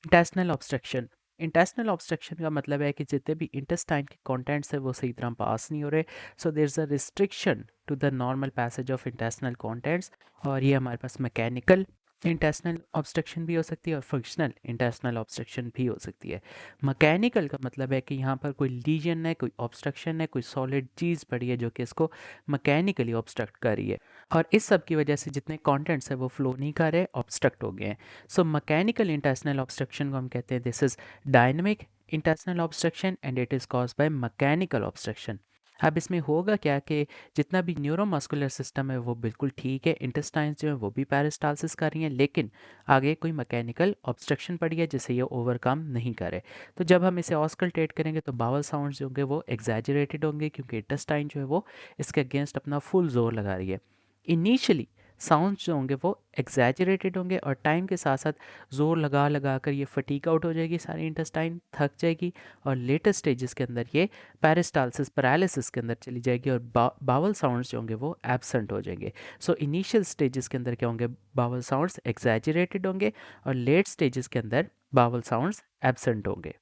Intestinal obstruction. Intestinal obstruction का मतलब है कि जितने भी इंटेस्टाइन के कंटेंट्स है वो सही तरह पास नहीं हो रहे, so there is a restriction to the normal passage of intestinal contents. और ये हमारे पास मैकेनिकल इंटेस्टिनल ऑब्स्ट्रक्शन भी हो सकती है और फंक्शनल इंटेस्टिनल ऑब्स्ट्रक्शन भी हो सकती है। मैकेनिकल का मतलब है कि यहाँ पर कोई लीजन है, कोई ऑब्स्ट्रक्शन है, कोई सॉलिड चीज़ पड़ी है जो कि इसको मैकेनिकली ऑब्स्ट्रक्ट कर रही है, और इस सब की वजह से जितने कंटेंट्स है वो फ्लो नहीं कर रहे, ऑब्स्ट्रक्ट हो गए हैं। सो मैकेनिकल इंटेस्टिनल ऑब्स्ट्रक्शन को हम कहते हैं this is dynamic intestinal obstruction and it is caused by mechanical obstruction. अब इसमें होगा क्या कि जितना भी न्यूरोमस्कुलर सिस्टम है वो बिल्कुल ठीक है, इंटेस्टाइन्स जो है वो भी पेरिस्टालसिस कर रही हैं, लेकिन आगे कोई मैकेनिकल ऑब्स्ट्रक्शन पड़ी है जिसे ये ओवरकम नहीं करे। तो जब हम इसे ऑस्कल्टेट करेंगे तो बावल साउंड्स जो होंगे वो एग्जैजरेटेड होंगे, क्योंकि इंटेस्टाइन जो है वो इसके अगेंस्ट अपना फुल जोर लगा रही है। इनिशियली साउंड्स जो होंगे वो एग्जैजरेटेड होंगे और टाइम के साथ साथ ज़ोर लगा लगा कर ये फटीक आउट हो जाएगी, सारी इंटेस्टाइन थक जाएगी, और लेटर स्टेजेस के अंदर ये पेरिस्टालसिस पैरालिसिस के अंदर चली जाएगी और बावल साउंड्स जो होंगे वो एब्सेंट हो जाएंगे। सो इनिशियल स्टेजेस के अंदर क्या होंगे, बावल साउंड्स एग्जैजरेटेड होंगे और लेट स्टेजेस के अंदर बावल साउंड्स एब्सेंट होंगे।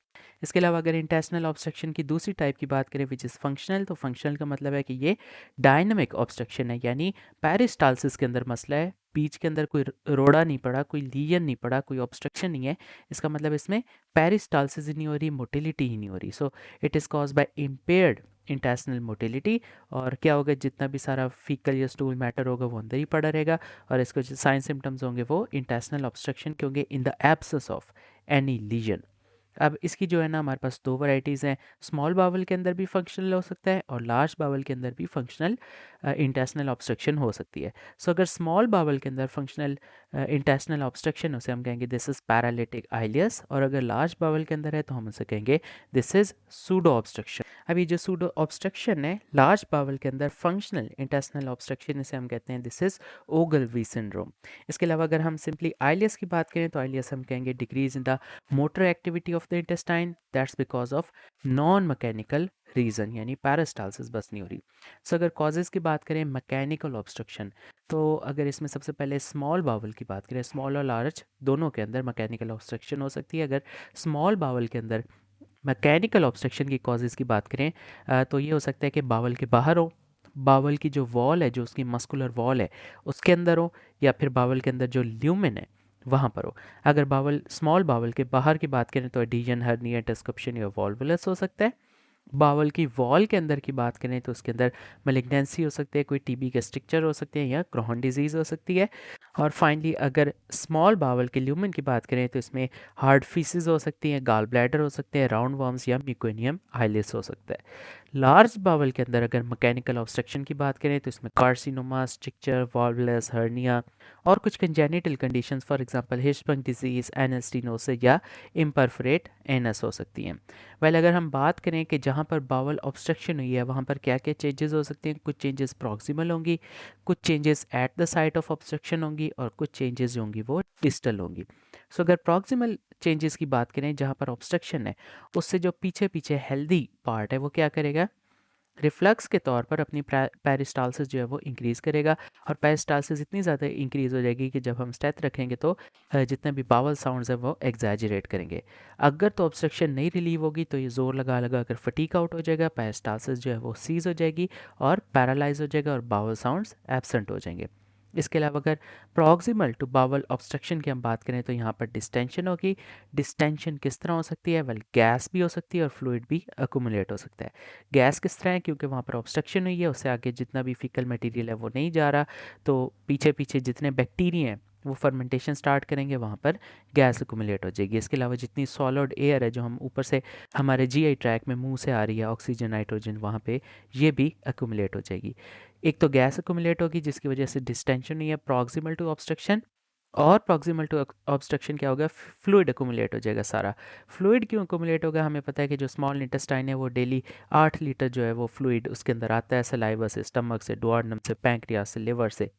इसके अलावा अगर इंटेस्टिनल ऑब्स्ट्रक्शन की दूसरी टाइप की बात करें विच इज़ फंक्शनल, तो फंक्शनल का मतलब है कि ये डायनामिक ऑब्स्ट्रक्शन है, यानी पेरिस्टालसिस के अंदर मसला है, बीच के अंदर कोई रोड़ा नहीं पड़ा, कोई लीजन नहीं पड़ा, कोई ऑब्स्ट्रक्शन नहीं है, इसका मतलब इसमें पेरिस्टालसिस ही नहीं हो रही, मोटिलिटी ही नहीं हो रही। So it is cause by impaired intestinal motility. और क्या होगा, जितना भी सारा फीकल या स्टूल मैटर होगा वो अंदर ही पड़ा रहेगा, और इसके जो साइन सिम्टम्स होंगे वो इंटेस्टिनल ऑब्स्ट्रक्शन के होंगे in the absence of any lesion. अब इसकी जो है ना हमारे पास दो वैरायटीज़ हैं, स्मॉल बावल के अंदर भी फंक्शनल हो सकता है और लार्ज बावल के अंदर भी फंक्शनल इंटेस्टिनल ऑब्स्ट्रक्शन हो सकती है। सो अगर स्मॉल बावल के अंदर फंक्शनल इंटेस्टिनल ऑब्स्ट्रक्शन उसे हम कहेंगे दिस इज़ पैरालिटिक आइलियस, और अगर लार्ज बावल के अंदर है तो हम उसे कहेंगे दिस इज़ सूडो ऑब्स्ट्रक्शन। अब ये जो सूडो ऑब्स्ट्रक्शन है लार्ज बावल के अंदर फंक्शनल इंटेस्टिनल ऑब्स्ट्रक्शन, इसे हम कहते हैं दिस इज़ ओगलवी सिंड्रोम। इसके अलावा अगर हम सिंपली आइलियस की बात करें तो आइलियस हम कहेंगे decrease in the motor activity of the intestine, that's because of non mechanical reason, यानी पैरास्टालसिस बस नहीं हो रही। सो अगर कॉजेज़ की बात करें मैकेनिकल ऑब्स्ट्रक्शन, तो अगर इसमें सबसे पहले स्मॉल बावल की बात करें, स्मॉल और लार्ज दोनों के अंदर मैकेनिकल ऑब्स्ट्रक्शन हो सकती है। अगर स्मॉल बावल के अंदर मैकेनिकल ऑब्स्ट्रक्शन की कॉजेज़ की बात करें तो ये हो सकता है कि बावल के बाहर हो, बावल की जो वॉल है, जो उसकी मस्कुलर वॉल है उसके अंदर हो, या फिर बावल के अंदर जो ल्यूमेन है वहाँ पर हो। अगर बावल स्मॉल बावल के बाहर की बात करें तो एडिशन, हर्निया, डिस्कप्शन या वॉल्वुलस हो सकता है। बावल की वॉल के अंदर की बात करें तो उसके अंदर मेलिग्नेंसी हो सकती है, कोई टीबी के स्ट्रक्चर हो सकते हैं या क्रोहन डिजीज़ हो सकती है। और फाइनली अगर स्मॉल बावल के ल्यूमेन की बात करें तो इसमें हार्ड फीसिस हो सकती हैं, गाल ब्लैडर हो सकते हैं, राउंड वर्म्स या म्यूकोनियम आइलिस हो सकता है। लार्ज बावल के अंदर अगर मैकेनिकल ऑब्स्ट्रक्शन की बात करें तो इसमें कार्सिनोमा, स्ट्रक्चर, वॉल्वुलस, हर्निया और कुछ congenital conditions for example Hirschsprung disease, anal stenosis या इम्परफोरेट एनस हो सकती हैं। वेल अगर हम बात करें कि जहाँ पर बावल ऑब्स्ट्रक्शन हुई है वहाँ पर क्या क्या चेंजेस हो सकते हैं, कुछ चेंजेस प्रॉक्सिमल होंगी, कुछ changes at the site of obstruction होंगी और कुछ चेंजेस जो होंगी वो डिस्टल होंगी। सो अगर प्रॉक्सिमल चेंजेस की बात करें जहाँ पर ऑब्स्ट्रक्शन है, उससे जो पीछे पीछे हेल्दी पार्ट है वो क्या करेगा, रिफ्लक्स के तौर पर अपनी पेरिस्टालसिस जो है वो इंक्रीज़ करेगा, और पेरिस्टालसिस इतनी ज़्यादा इंक्रीज़ हो जाएगी कि जब हम स्टेथ रखेंगे तो जितने भी बावल साउंड्स हैं वो एग्जैजरेट करेंगे। अगर तो ऑब्स्ट्रक्शन नहीं रिलीव होगी तो ये ज़ोर लगा लगा कर फटीक आउट हो जाएगा, पेरिस्टालसिस जो है वो सीज हो जाएगी और पैरालाइज हो जाएगा और बावल साउंड्स एब्सेंट हो जाएंगे। इसके अलावा अगर प्रॉक्सिमल टू बावल ऑब्स्ट्रक्शन की हम बात करें तो यहाँ पर डिस्टेंशन होगी। डिस्टेंशन किस तरह हो सकती है, वेल गैस भी हो सकती है और फ्लूइड भी अकुमुलेट हो सकता है। गैस किस तरह है, क्योंकि वहाँ पर ऑब्स्ट्रक्शन हुई है, उससे आगे जितना भी फीकल मटेरियल है वो नहीं जा रहा, तो पीछे पीछे जितने बैक्टीरिया हैं वो फर्मेंटेशन स्टार्ट करेंगे, वहाँ पर गैस अकुमुलेट हो जाएगी। इसके अलावा जितनी सॉलिड एयर है जो हम ऊपर से हमारे जीआई ट्रैक में मुंह से आ रही है, ऑक्सीजन, नाइट्रोजन, वहाँ पे ये भी अकुमुलेट हो जाएगी। एक तो गैस अकुमुलेट होगी जिसकी वजह से डिस्टेंशन नहीं है प्रॉक्सिमल टू ऑब्स्ट्रक्शन, और प्रॉक्सिमल टू ऑब्स्ट्रक्शन क्या होगा, फ्लूइड अकुमुलेट हो जाएगा सारा। फ्लूइड क्यों अकुमुलेट होगा, हमें पता है कि जो स्मॉल इंटेस्टाइन है वो डेली 8 लीटर जो है वो फ्लूइड उसके अंदर आता है, सलाइवा से, स्टमक से, डुओडेनम से, पैंक्रियास से, लिवर से।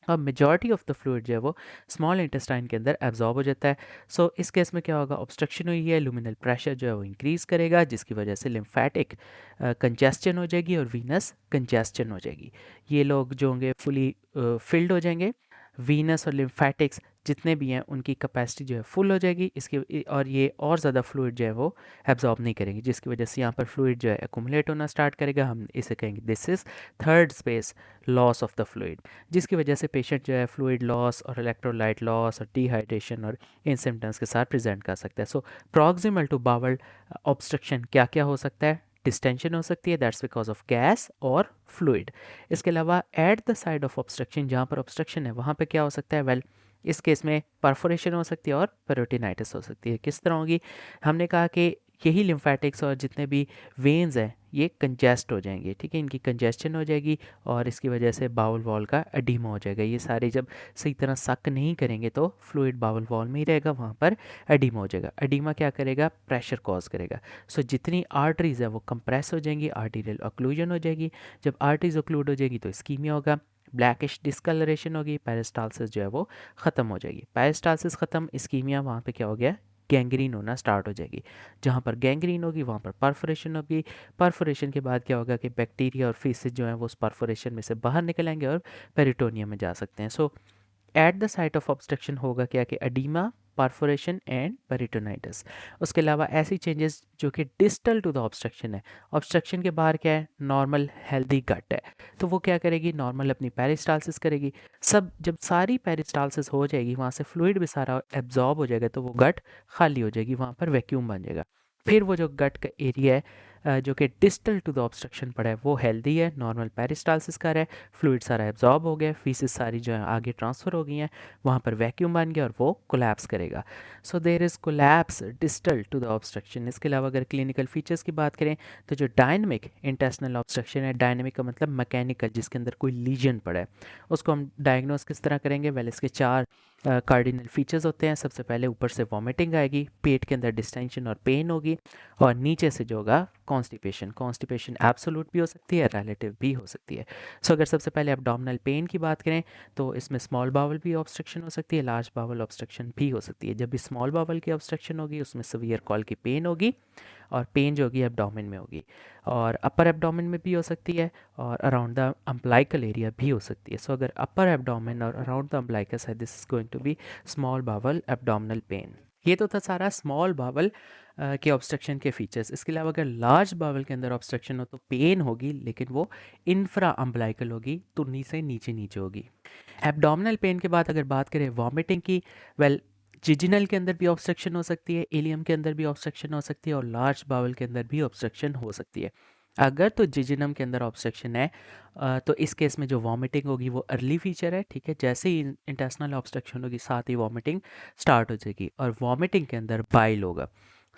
अब मेजॉरिटी ऑफ द फ्लूइड जो है वो स्मॉल इंटेस्टाइन के अंदर एब्जॉर्ब हो जाता है। सो इस केस में क्या होगा, ऑब्स्ट्रक्शन हुई है, लुमिनल प्रेशर जो है वो इंक्रीज़ करेगा जिसकी वजह से लिम्फेटिक कंजेस्शन हो जाएगी और वीनस कंजेस्शन हो जाएगी। ये लोग जो होंगे फुली फिल्ड हो जाएंगे, वीनस और लिम्फेटिक्स जितने भी हैं उनकी कैपेसिटी जो है फुल हो जाएगी इसके, और ये और ज़्यादा फ्लूइड जो है वो एब्जॉर्ब नहीं करेंगे, जिसकी वजह से यहाँ पर फ्लूइड जो है एकुमुलेट होना स्टार्ट करेगा। हम इसे कहेंगे this is third space, loss of the fluid, जिसकी वजह से पेशेंट जो है फ्लूइड लॉस और इलेक्ट्रोलाइट लॉस और डिहाइड्रेशन और इन सिम्टम्स के साथ प्रेजेंट कर सकता है। सो प्रॉक्सिमल टू बावल ऑब्स्ट्रक्शन क्या क्या हो सकता है? डिस्टेंशन हो सकती है, दैट्स बिकॉज ऑफ गैस और फ्लूइड। इसके अलावा at the side of obstruction, जहाँ पर ऑब्स्ट्रक्शन है वहाँ पे क्या हो सकता है? वेल इस केस में परफोरेशन हो सकती है और पेरिटोनाइटिस हो सकती है। किस तरह होगी? हमने कहा कि यही लिम्फेटिक्स और जितने भी वेन्स हैं ये कंजेस्ट हो जाएंगे, ठीक है, इनकी कंजेस्शन हो जाएगी और इसकी वजह से बाउल वॉल का एडीमा हो जाएगा। ये सारे जब सही तरह सक नहीं करेंगे तो फ्लूइड बाउल वॉल में ही रहेगा, वहाँ पर एडीमा हो जाएगा। एडीमा क्या करेगा? प्रेशर कॉज करेगा। सो जितनी आर्टरीज है वो कंप्रेस हो जाएंगी, आर्टीरियल ऑक्लूजन हो जाएगी। जब आर्टरीज ऑक्लूड हो जाएगी तो इस्कीमिया होगा, ब्लैकिश डिस्कलरेशन होगी, पेरिस्टालसिस जो है वो ख़त्म हो जाएगी। पेरिस्टालसिस ख़त्म, इस्कीमिया, वहाँ पे क्या हो गया? गैंग्रीन होना स्टार्ट हो जाएगी। जहाँ पर गैंग्रीन होगी वहाँ पर परफोरेशन होगी। परफोरेशन के बाद क्या होगा कि बैक्टीरिया और फीसिस जो है वो उस परफोरेशन में से बाहर निकल आएंगे और पेरिटोनियम में जा सकते हैं। So at the site of obstruction होगा क्या कि एडीमा, परफोरेशन एंड पेरिटोनाइटिस। उसके अलावा ऐसी चेंजेस जो कि डिस्टल टू द ऑब्स्ट्रक्शन है, ऑब्स्ट्रक्शन के बाहर क्या है? नॉर्मल हेल्दी गट है, तो वो क्या करेगी? नॉर्मल अपनी पेरिस्टालसिस करेगी। सब जब सारी पेरिस्टालसिस हो जाएगी, वहाँ से फ्लूइड भी सारा एब्जॉर्ब हो जाएगा, तो वो गट खाली हो जाएगी, वहाँ पर वैक्यूम बन जाएगा। फिर वो जो गट का एरिया है जो कि डिस्टल टू द ऑब्स्ट्रक्शन पड़ा है वो हेल्दी है, नॉर्मल पेरिस्टालसिस कर रहा है, फ्लूइड सारा एब्जॉर्ब हो गया, फीसिस सारी जो है आगे ट्रांसफ़र हो गई हैं, वहाँ पर वैक्यूम बन गया और वो कोलैप्स करेगा। So there is collapse distal to the obstruction. इसके अलावा अगर क्लिनिकल फीचर्स की बात करें तो जो डायनेमिक इंटेस्टिनल ऑब्स्ट्रक्शन है, डायनेमिक का मतलब मैकेनिकल, जिसके अंदर कोई लीजन पड़ा है, उसको हम डायग्नोस किस तरह करेंगे? वेल इसके चार कार्डिनल फीचर्स होते हैं। सबसे पहले ऊपर से वॉमिटिंग आएगी, पेट के अंदर डिस्टेंशन और पेन होगी, और नीचे से जो होगा कॉन्स्टिपेशन। कॉन्स्टिपेशन एब्सोल्यूट भी हो सकती है, रिलेटिव भी हो सकती है। सो अगर सबसे पहले एब्डोमिनल पेन की बात करें तो इसमें स्मॉल बावल भी ऑब्स्ट्रक्शन हो सकती है, लार्ज बावल ऑब्स्ट्रक्शन भी हो सकती है। जब भी स्मॉल बावल की ऑब्स्ट्रक्शन होगी उसमें सीवियर कॉल की पेन होगी, और पेन जो होगी एब्डोमेन में होगी, और अपर एब्डोमेन में भी हो सकती है, और अराउंड द अम्बलाइकल एरिया भी हो सकती है। सो अगर अपर एब्डोमेन और अराउंड द अम्बलाइकस है, this is going to be small bowel abdominal pain. ये तो था सारा स्मॉल बावल के ऑब्स्ट्रक्शन के फीचर्स। इसके अलावा अगर लार्ज बावल के अंदर ऑब्स्ट्रक्शन हो तो पेन होगी, लेकिन वो इंफ्रा अम्बलाइकल होगी, तुरनी से नीचे नीचे होगी। एब्डोमिनल पेन के बाद अगर बात करें वॉमिटिंग की, वेल जिजिनल के अंदर भी ऑब्स्ट्रक्शन हो सकती है, इलियम के अंदर भी ऑब्स्ट्रक्शन हो सकती है, और लार्ज बावल के अंदर भी ऑब्स्ट्रक्शन हो सकती है। अगर तो जिजिनम के अंदर ऑब्स्ट्रक्शन है तो इस केस में जो वॉमिटिंग होगी वो अर्ली फीचर है, ठीक है। जैसे ही इंटेस्टिनल ऑब्स्ट्रक्शन होगी साथ ही वॉमिटिंग स्टार्ट हो जाएगी, और वॉमिटिंग के अंदर बाइल होगा,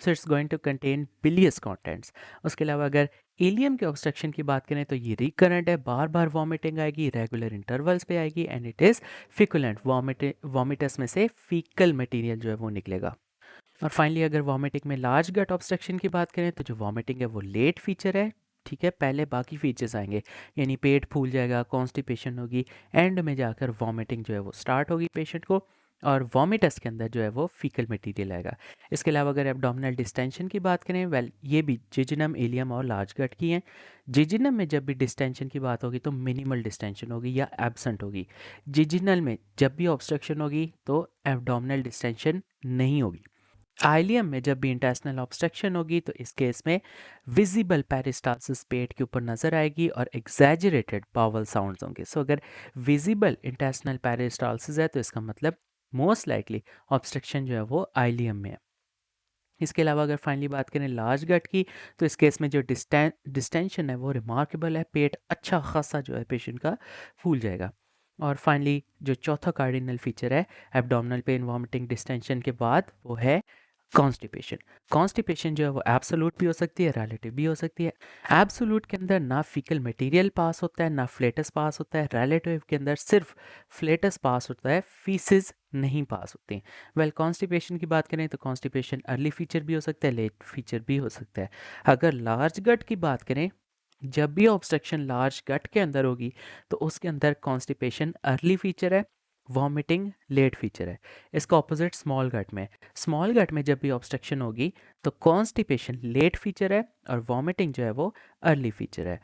so it's going to contain bilious contents. उसके अलावा अगर इलियम के ऑब्स्ट्रक्शन की बात करें तो ये रिकरेंट है, बार बार वॉमिटिंग आएगी, रेगुलर इंटरवल्स पे आएगी, एंड इट इज़ फिकुलेंट, वॉमिटस में से फीकल मटेरियल जो है वो निकलेगा। और फाइनली अगर वॉमिटिंग में लार्ज गट ऑब्स्ट्रक्शन की बात करें तो जो वॉमिटिंग है वो लेट फीचर है, ठीक है, पहले बाकी फीचर्स आएंगे, यानी पेट फूल जाएगा, कॉन्स्टिपेशन होगी, एंड में जाकर वॉमिटिंग जो है वो स्टार्ट होगी पेशेंट को, और वॉमिटस के अंदर जो है वो फीकल मटेरियल आएगा। इसके अलावा अगर एब्डोमिनल डिस्टेंशन की बात करें, वेल ये भी जिजिनम, इलियम और लार्ज गट की हैं। जिजिनम में जब भी डिस्टेंशन की बात होगी तो मिनिमल डिस्टेंशन होगी या एब्सेंट होगी। जिजिनल में जब भी ऑब्स्ट्रक्शन होगी तो एब्डोमिनल डिस्टेंशन नहीं होगी। आइलियम में जब भी इंटेस्टिनल ऑब्स्ट्रक्शन होगी तो इस केस में विजिबल पेरिस्टालसिस पेट के ऊपर नजर आएगी और एग्जैजरेटेड बावल साउंड्स होंगे। सो अगर विजिबल इंटेस्टिनल पेरिस्टालसिस है तो इसका मतलब मोस्ट लाइकली ऑब्स्ट्रक्शन जो है वो आइलियम में है। इसके अलावा अगर फाइनली बात करें लार्ज गट की तो इस केस में जो डिस्टेंशन है वो रिमार्केबल है, पेट अच्छा खासा जो है पेशेंट का फूल जाएगा। और फाइनली जो चौथा कार्डिनल फीचर है एब्डोमिनल पेन, वॉमिटिंग, डिस्टेंशन के बाद, वो है कॉन्स्टिपेशन। कॉन्स्टिपेशन जो है वो एब्सोल्यूट भी हो सकती है, रिलेटिव भी हो सकती है। एब्सोल्यूट के अंदर ना फीकल मटेरियल पास होता है ना फ्लेटस पास होता है, रिलेटिव के अंदर सिर्फ फ्लेटस पास होता है, फीसिस नहीं पास होते हैं। वेल कॉन्स्टिपेशन की बात करें तो कॉन्स्टिपेशन अर्ली फीचर भी हो सकता है, लेट फीचर भी हो सकता है। अगर लार्ज गट की बात करें, जब भी ऑब्स्ट्रक्शन लार्ज गट के अंदर होगी तो उसके अंदर कॉन्स्टिपेशन अर्ली फीचर है, वॉमिटिंग लेट फीचर है। इसका ऑपोजिट स्मॉल गट में, स्मॉल गट में जब भी ऑब्स्ट्रक्शन होगी तो कॉन्स्टिपेशन लेट फीचर है और वॉमिटिंग जो है वो अर्ली फीचर है।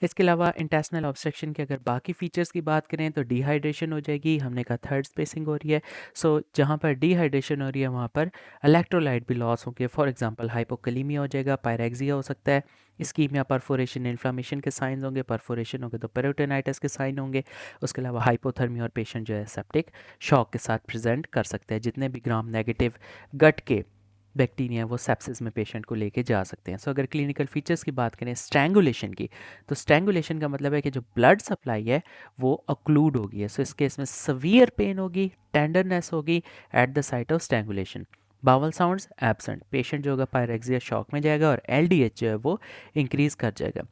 इसके अलावा इंटेस्टिनल ऑब्स्ट्रक्शन के अगर बाकी फीचर्स की बात करें तो डिहाइड्रेशन हो जाएगी, हमने कहा थर्ड स्पेसिंग हो रही है। सो जहाँ पर डिहाइड्रेशन हो रही है वहाँ पर इलेक्ट्रोलाइट भी लॉस होंगे। फॉर एग्जांपल हाइपोकलीमिया हो जाएगा, पायरेक्सिया हो सकता है, इस्कीमिया, परफोरेशन, इन्फ्लामेशन के साइंस होंगे, परफोरेशन होंगे तो पेरिटोनाइटिस के साइन होंगे। उसके अलावा हाइपोथर्मिया और पेशेंट जो है सेप्टिक शॉक के साथ प्रेजेंट कर सकते हैं। जितने भी ग्राम नेगेटिव गट के बैक्टीरिया वो सेप्सिस में पेशेंट को लेके जा सकते हैं। सो अगर क्लिनिकल फीचर्स की बात करें स्ट्रैंगुलेशन की, तो स्ट्रैंगुलेशन का मतलब है कि जो ब्लड सप्लाई है वो अक्लूड होगी है। सो इस केस में सवियर पेन होगी, टेंडरनेस होगी at the site of strangulation. Bowel sounds absent, patient जो होगा पायरेक्सिया शॉक में जाएगा और एलडीएच जो है वो इंक्रीज कर जाएगा।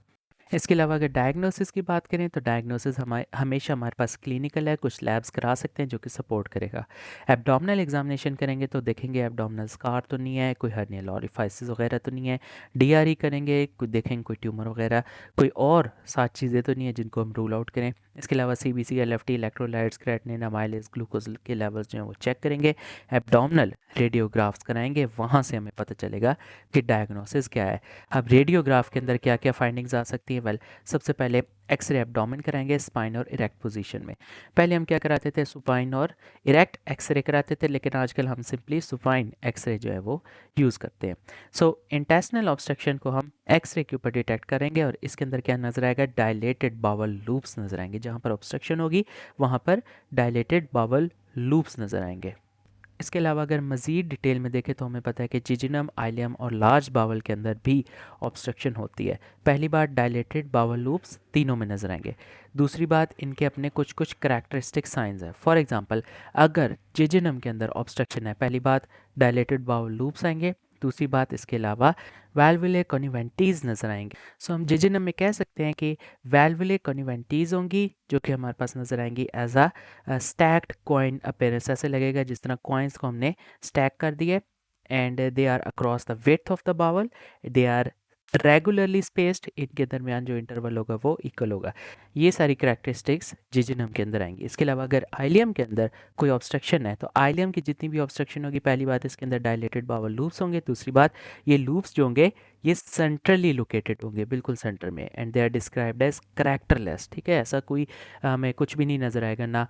इसके अलावा अगर डायग्नोसिस की बात करें तो डायग्नोसिस हमेशा हमारे पास क्लिनिकल है, कुछ लैब्स करा सकते हैं जो कि सपोर्ट करेगा। एब्डोमिनल एग्जामिनेशन करेंगे तो देखेंगे एब्डोमिनल स्कार तो नहीं है, कोई हर्नियल ओरिफाइसिस वगैरह तो नहीं है। डीआरई करेंगे, कोई देखेंगे कोई ट्यूमर वगैरह, कोई और 7 चीज़ें तो नहीं है जिनको हम रूल आउट करें। इसके अलावा CBC, LFT, electrolytes, creatinine, amylase, glucose के लेवल्स जो हैं वो चेक करेंगे। एब्डोमिनल रेडियोग्राफ्स कराएंगे, वहाँ से हमें पता चलेगा कि डायग्नोसिस क्या है। अब रेडियोग्राफ के अंदर क्या क्या फाइंडिंग्स आ सकती है? वेल, सबसे पहले एक्सरे एब्डोमेन कराएंगे स्पाइन और इरेक्ट पोजीशन में। पहले हम क्या कराते थे? सुपाइन और इरेक्ट एक्सरे कराते थे, लेकिन आजकल हम सिंपली सुपाइन एक्सरे जो है वो यूज़ करते हैं। सो इंटेस्टिनल ऑब्स्ट्रक्शन को हम एक्सरे के ऊपर डिटेक्ट करेंगे और इसके अंदर क्या नजर आएगा? डायलेटेड बावल लूप्स नजर आएंगे। जहाँ पर ऑब्स्ट्रक्शन होगी वहाँ पर डायलेटेड बावल लूप्स नजर आएंगे। इसके अलावा अगर मज़ीद डिटेल में देखें तो हमें पता है कि जिजिनम, आइलियम और लार्ज बावल के अंदर भी ऑब्स्ट्रक्शन होती है। पहली बात, डायलेटेड बावल लूप्स तीनों में नजर आएंगे। दूसरी बात, इनके अपने कुछ कुछ करैक्टरिस्टिक साइंस हैं। फॉर एग्जांपल, अगर जिजिनम के अंदर ऑब्स्ट्रक्शन है, पहली बात डायलेटेड बावल लूप्स आएंगे। दूसरी बात, इसके अलावा वैल्वुले कॉन्वेंटीज नजर आएंगे। सो हम जिजिनम में कह सकते हैं कि वैल्वुले कॉन्वेंटीज होंगी जो कि हमारे पास नजर आएंगी as a stacked coin appearance. ऐसे लगेगा जिस तरह कॉइन्स को हमने स्टैक कर दिए and they are across the width of the bowel, they are regularly spaced, इनके दरमियान जो इंटरवल होगा वो इक्वल होगा। ये सारी करैक्टरिस्टिक्स जिजिनम के अंदर आएंगी। इसके अलावा अगर आइलियम के अंदर कोई ऑब्स्ट्रक्शन है तो आइलियम की जितनी भी ऑब्स्ट्रक्शन होगी, पहली बात इसके अंदर डायलेटेड बावल लूप्स होंगे। दूसरी बात, ये लूप्स जो होंगे ये सेंट्रली लोकेटेड होंगे, बिल्कुल सेंटर में, and they are described as characterless. ठीक है, ऐसा कोई हमें कुछ भी नहीं नज़र आएगा, ना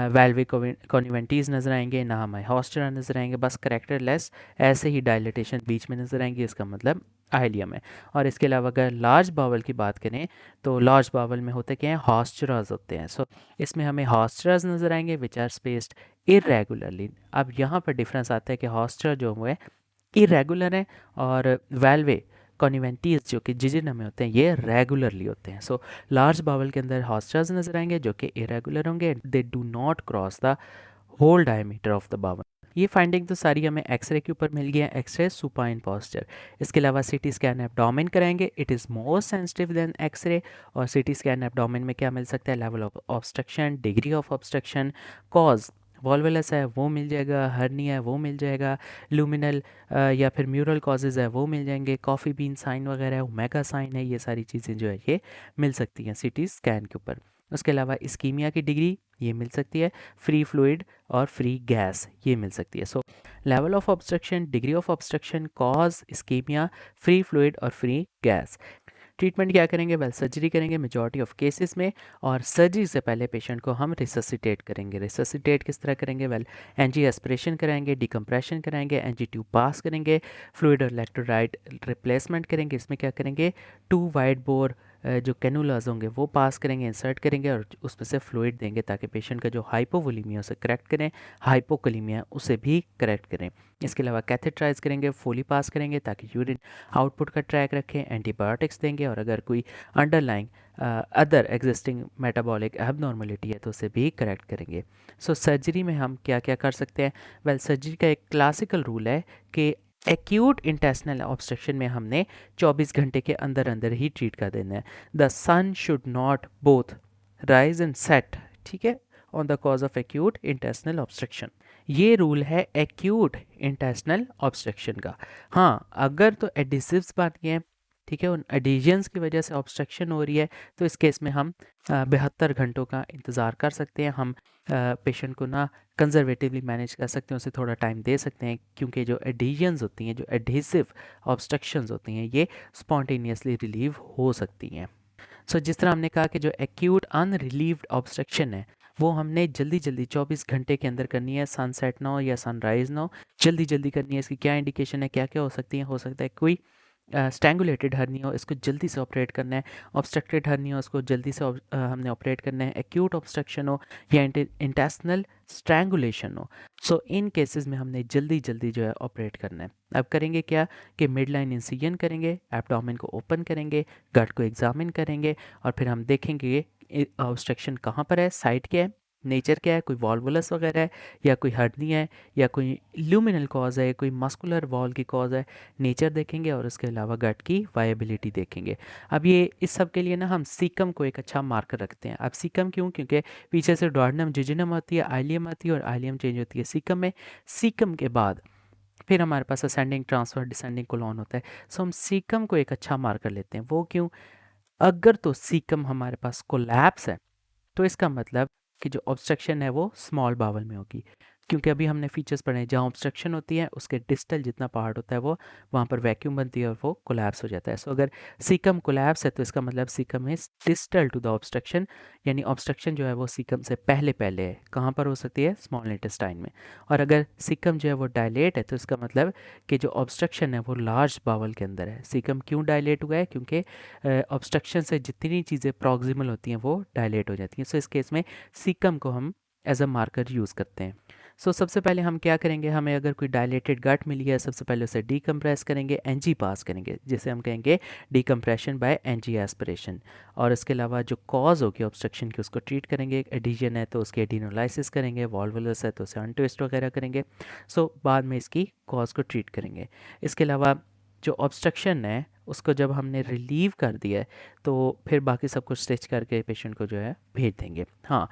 वैल्वे कॉन्वेंटीज नज़र आएंगे, ना हमें हॉस्टरा नज़र आएंगे, बस करैक्टरलेस ऐसे ही डायलेटेशन बीच में नज़र आएंगे। इसका मतलब आइलियम है। और इसके अलावा अगर लार्ज बावल की बात करें तो लार्ज बावल में होते क्या हैं? हॉस्टराज होते हैं। सो इसमें हमें हॉस्टराज नज़र आएंगे विच आर स्पेस्ड इरेगुलरली। अब यहाँ पर डिफरेंस आता है कि हॉस्टरा जो है इरेगुलर है और वैल्वे कॉन्वेंटीज जो कि जिजिनम में होते हैं ये रेगुलरली होते हैं। सो लार्ज बावल के अंदर हॉस्टराज नज़र आएंगे जो कि इरेगुलर होंगे, they do not cross the whole diameter of the bowel. ये फाइंडिंग तो सारी हमें एक्सरे के ऊपर मिल गया, एक्सरे सुपाइन पोस्चर। इसके अलावा सीटी स्कैन एब्डोमेन कराएंगे, it is more sensitive than X-ray. और सीटी स्कैन एब्डोमेन में क्या मिल सकता है? Level of obstruction, degree of obstruction, cause volvulus है वो मिल जाएगा, हर्निया है वो मिल जाएगा, लूमिनल या फिर म्यूरल कॉजेज़ है वो मिल जाएंगे, कॉफ़ी बीन साइन वगैरह है, ओमेगा साइन है, ये सारी चीज़ें जो है ये मिल सकती हैं सीटी स्कैन के ऊपर। उसके अलावा इस्कीमिया की डिग्री ये मिल सकती है, फ्री फ्लूइड और फ्री गैस ये मिल सकती है। So level of obstruction, degree of obstruction, cause, ischaemia, free fluid और फ्री गैस। ट्रीटमेंट क्या करेंगे? वेल, सर्जरी करेंगे मेजॉरिटी ऑफ केसेस में, और सर्जरी से पहले पेशेंट को हम रिससिटेट करेंगे। रिससिटेट किस तरह करेंगे? वेल, एनजी एस्पिरेशन कराएंगे, डिकम्प्रेशन कराएंगे, एनजी ट्यूब पास करेंगे, फ्लूइड और इलेक्ट्रोलाइट रिप्लेसमेंट करेंगे। इसमें क्या करेंगे? 2 वाइड बोर जो कैनुलाज होंगे वो पास करेंगे, इंसर्ट करेंगे और उसमें से फ्लूइड देंगे ताकि पेशेंट का जो हाइपोवोलीमिया उसे करेक्ट करें, हाइपोकलीमिया उसे भी करेक्ट करें। इसके अलावा कैथेटराइज करेंगे, फोली पास करेंगे ताकि यूरिन आउटपुट का ट्रैक रखें, एंटीबायोटिक्स देंगे और अगर कोई underlying other existing metabolic abnormality है तो उसे भी करेक्ट करेंगे। सो सर्जरी में हम क्या क्या कर सकते हैं? वेल, सर्जरी का एक क्लासिकल रूल है कि एक्यूट इंटेस्टिनल ऑब्स्ट्रक्शन में हमने 24 घंटे के अंदर अंदर ही ट्रीट कर देना है। The sun should not both rise and set, ठीक है, on the cause of acute intestinal obstruction. ये रूल है एक्यूट इंटेस्टिनल ऑब्स्ट्रक्शन का। हाँ, अगर तो एडिसिव्स बन गए, ठीक है, उन एडिशंस की वजह से ऑब्स्ट्रक्शन हो रही है, तो इस केस में हम 72 घंटों का इंतज़ार कर सकते हैं। हम पेशेंट को ना कंजर्वेटिवली मैनेज कर सकते हैं, उसे थोड़ा टाइम दे सकते हैं, क्योंकि जो एडिशंस होती हैं, जो एडहेसिव ऑब्स्ट्रक्शंस होती हैं, ये स्पॉन्टेनियसली रिलीव हो सकती हैं। सो जिस तरह हमने कहा कि जो एक्यूट अनरिलीव्ड ऑब्स्ट्रक्शन है वो हमने जल्दी जल्दी 24 घंटे के अंदर करनी है, सनसेट ना हो या सनराइज ना हो, जल्दी जल्दी करनी है। इसकी क्या इंडिकेशन है, क्या क्या हो सकती है? हो सकता है कोई स्ट्रैंगुलेटेड हर्नी हो, इसको जल्दी से ऑपरेट करना है। ऑब्स्ट्रक्टेड हर्नी हो, उसको जल्दी से हमने ऑपरेट करना है। एक्यूट ऑब्स्ट्रक्शन हो या इंटेस्टिनल स्ट्रैंगुलेशन हो, सो इन केसेस में हमने जल्दी जल्दी जो है ऑपरेट करना है। अब करेंगे क्या कि मिड लाइन इंसिजन करेंगे, एब्डोमेन को ओपन करेंगे, गट को एग्जामिन करेंगे और फिर हम देखेंगे ऑब्स्ट्रक्शन कहाँ पर है, साइट क्या है, नेचर क्या है, कोई वॉल्वुलस वगैरह है या कोई हर्नी है या कोई ल्यूमिनल कॉज है, कोई मस्कुलर वॉल की कॉज है। नेचर देखेंगे और उसके अलावा गट की वायबिलिटी देखेंगे। अब ये इस सब के लिए ना हम सीकम को एक अच्छा मार्कर रखते हैं। अब सीकम क्यों? क्योंकि पीछे से डुओडेनम जिजिनम आती है, आइलियम आती है और आइलियम चेंज होती है सीकम में। सीकम के बाद फिर हमारे पास असेंडिंग ट्रांसफर डिसेंडिंग कोलॉन होता है। सो हम सीकम को एक अच्छा मार्कर लेते हैं। वो क्यों? अगर तो सीकम हमारे पास कोलैप्स है तो इसका मतलब कि जो ऑब्स्ट्रक्शन है वो स्मॉल बावल में होगी, क्योंकि अभी हमने फीचर्स पढ़े हैं जहाँ ऑब्स्ट्रक्शन होती है उसके डिस्टल जितना पार्ट होता है वो वहाँ पर वैक्यूम बनती है और वो कोलैप्स हो जाता है। सो अगर सीकम कोलैप्स है तो इसका मतलब caecum is distal to the obstruction, यानी ऑब्स्ट्रक्शन जो है वो सीकम से पहले पहले है। कहाँ पर हो सकती है? स्मॉल इंटेस्टाइन में। और अगर सीकम जो है वो डायलेट है तो इसका मतलब कि जो ऑब्स्ट्रक्शन है वो लार्ज बावल के अंदर है। सीकम क्यों डायलेट हुआ है? क्योंकि ऑब्स्ट्रक्शन से जितनी चीज़ें प्रॉक्सिमल होती हैं वो डायलेट हो जाती हैं। सो इस केस में सीकम को हम एज अ मार्कर यूज़ करते हैं। सो सबसे पहले हम क्या करेंगे, हमें अगर कोई डायलेटेड गट मिली है सबसे पहले उसे डीकम्प्रेस करेंगे, एनजी पास करेंगे, जिसे हम कहेंगे डीकम्प्रेशन बाय एनजी एस्पिरेशन। और इसके अलावा जो कॉज होगी ऑब्स्ट्रक्शन की उसको ट्रीट करेंगे। एडिजन है तो उसकी एडिनोलाइसिस करेंगे, वॉल्वुलस है तो उसे अनट्विस्ट वगैरह करेंगे। सो बाद में इसकी कॉज को ट्रीट करेंगे। इसके अलावा जो ऑब्स्ट्रक्शन है उसको जब हमने रिलीव कर दिया है तो फिर बाकी सब कुछ स्टिच करके पेशेंट को जो है भेज देंगे। हाँ,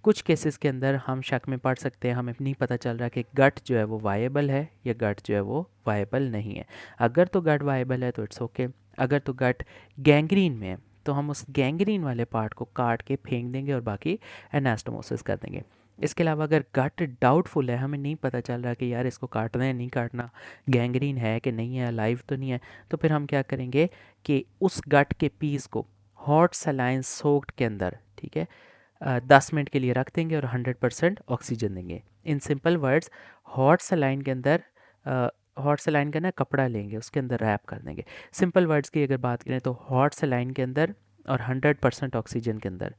कुछ केसेस के अंदर हम शक में पड़ सकते हैं, हमें नहीं पता चल रहा कि गट जो है वो वायबल है या गट जो है वो वायबल नहीं है। अगर तो गट वायबल है तो इट्स ओके, अगर तो गट गैंग्रीन में है तो हम उस गैंग्रीन वाले पार्ट को काट के फेंक देंगे और बाकी एनास्टोमोसिस कर देंगे। इसके अलावा अगर गट डाउटफुल है, हमें नहीं पता चल रहा कि यार इसको काटना है नहीं काटना, गैंग्रीन है कि नहीं है, लाइव तो नहीं है, तो फिर हम क्या करेंगे कि उस गट के पीस को हॉट सलाइन सोक्ड के अंदर, ठीक है, 10 मिनट के लिए रख देंगे और 100% ऑक्सीजन देंगे। In simple words, hot saline के अंदर हॉट सलाइन का ना कपड़ा लेंगे, उसके अंदर रैप कर देंगे। सिंपल वर्ड्स की अगर बात करें तो हॉट सलाइन के अंदर और 100% ऑक्सीजन के अंदर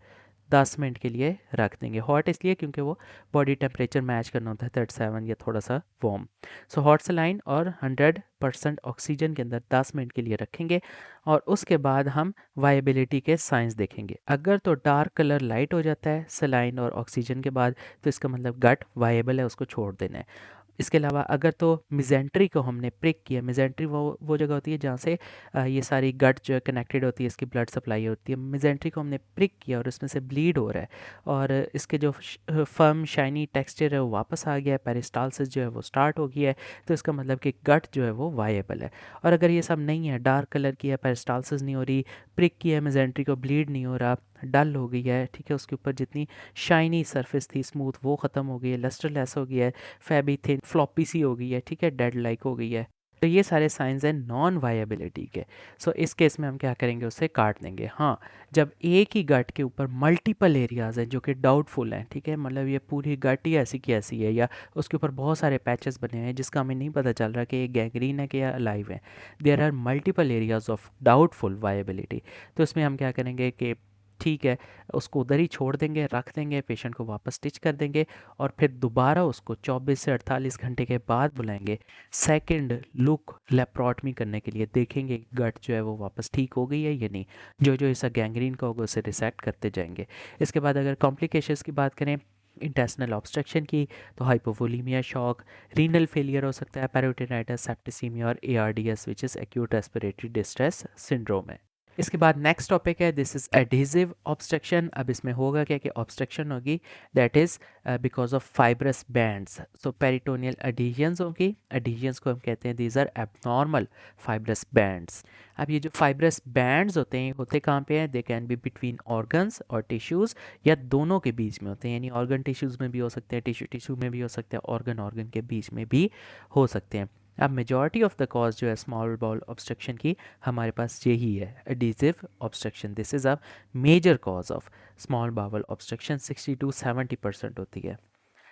10 मिनट के लिए रख देंगे। हॉट इसलिए क्योंकि वो बॉडी टेम्परेचर मैच करना होता है 37 या थोड़ा सा वार्म। सो हॉट सलाइन और 100% ऑक्सीजन के अंदर 10 मिनट के लिए रखेंगे और उसके बाद हम वायबिलिटी के साइंस देखेंगे। अगर तो डार्क कलर लाइट हो जाता है सलाइन और ऑक्सीजन के बाद तो इसका मतलब गट वायबल है, उसको छोड़ देना है। इसके अलावा अगर तो मिजेंट्री को हमने प्रिक किया, मिजेंट्री वो जगह होती है जहाँ से ये सारी गट जो है कनेक्टेड होती है, इसकी ब्लड सप्लाई होती है। मिजेंट्री को हमने प्रिक किया और इसमें से ब्लीड हो रहा है और इसके जो फर्म शाइनी टेक्सचर है वो वापस आ गया है, पेरिस्टालसिस जो है वो स्टार्ट हो गया है, तो इसका मतलब कि गट जो है वो वायबल है। और अगर ये सब नहीं है, डार्क कलर की है, पेरिस्टालसिस नहीं हो रही, प्रिक किया है मिजेंट्री को, ब्लीड नहीं हो रहा, डल हो गई है, ठीक है, उसके ऊपर जितनी शाइनी सरफेस थी स्मूथ वो ख़त्म हो गई है, लस्टरलेस हो गया है, फैबी थिन फ्लॉपी सी हो गई है, ठीक है, डेड लाइक हो गई है, तो ये सारे साइंस हैं नॉन वायबिलिटी के। सो इस केस में हम क्या करेंगे, उसे काट देंगे। हाँ, जब एक ही गट के ऊपर मल्टीपल एरियाज़ हैं जो कि डाउटफुल हैं, ठीक है, मतलब ये पूरी गट ही ऐसी की ऐसी है या उसके ऊपर बहुत सारे पैचेस बने हैं जिसका हमें नहीं पता चल रहा कि ये गैंग्रीन है कि या अलाइव है, there are multiple areas of doubtful viability, तो इसमें हम क्या करेंगे कि ठीक है, उसको उधर ही छोड़ देंगे, रख देंगे, पेशेंट को वापस स्टिच कर देंगे और फिर दोबारा उसको 24 से 48 घंटे के बाद बुलाएंगे सेकंड लुक लेप्रोटमी करने के लिए। देखेंगे गट जो है वो वापस ठीक हो गई है या नहीं, जो जो ऐसा गैंग्रीन का होगा उसे रिसेक्ट करते जाएंगे। इसके बाद अगर कॉम्प्लिकेशंस की बात करें इंटेस्टिनल ऑब्स्ट्रक्शन की, तो हाइपोवोलीमिया, शॉक, रीनल फेलियर हो सकता है, पेरिटोनाइटिस, सेप्टिसीमिया और ARDS which is acute respiratory distress syndrome है। इसके बाद नेक्स्ट टॉपिक है दिस इज एडहेसिव ऑब्स्ट्रक्शन। अब इसमें होगा क्या कि ऑब्स्ट्रक्शन होगी that is because of fibrous bands. So peritoneal adhesions होगी, एडिशंस को हम कहते हैं these are abnormal fibrous bands. अब ये जो फाइब्रस बैंड्स होते हैं होते कहाँ पे हैं? They can be between organs और टिश्यूज़, या दोनों के बीच में होते हैं, यानी ऑर्गन टिश्यूज़ में भी हो सकते हैं, टिश्यू टिश्यू में भी हो सकते हैं, ऑर्गन ऑर्गन के बीच में भी हो सकते हैं। अब मेजॉरिटी ऑफ द कॉज जो है स्मॉल बाउल ऑब्स्ट्रक्शन की हमारे पास यही है, adhesive obstruction. This is a major cause of small bowel obstruction, 60 to 70% होती है।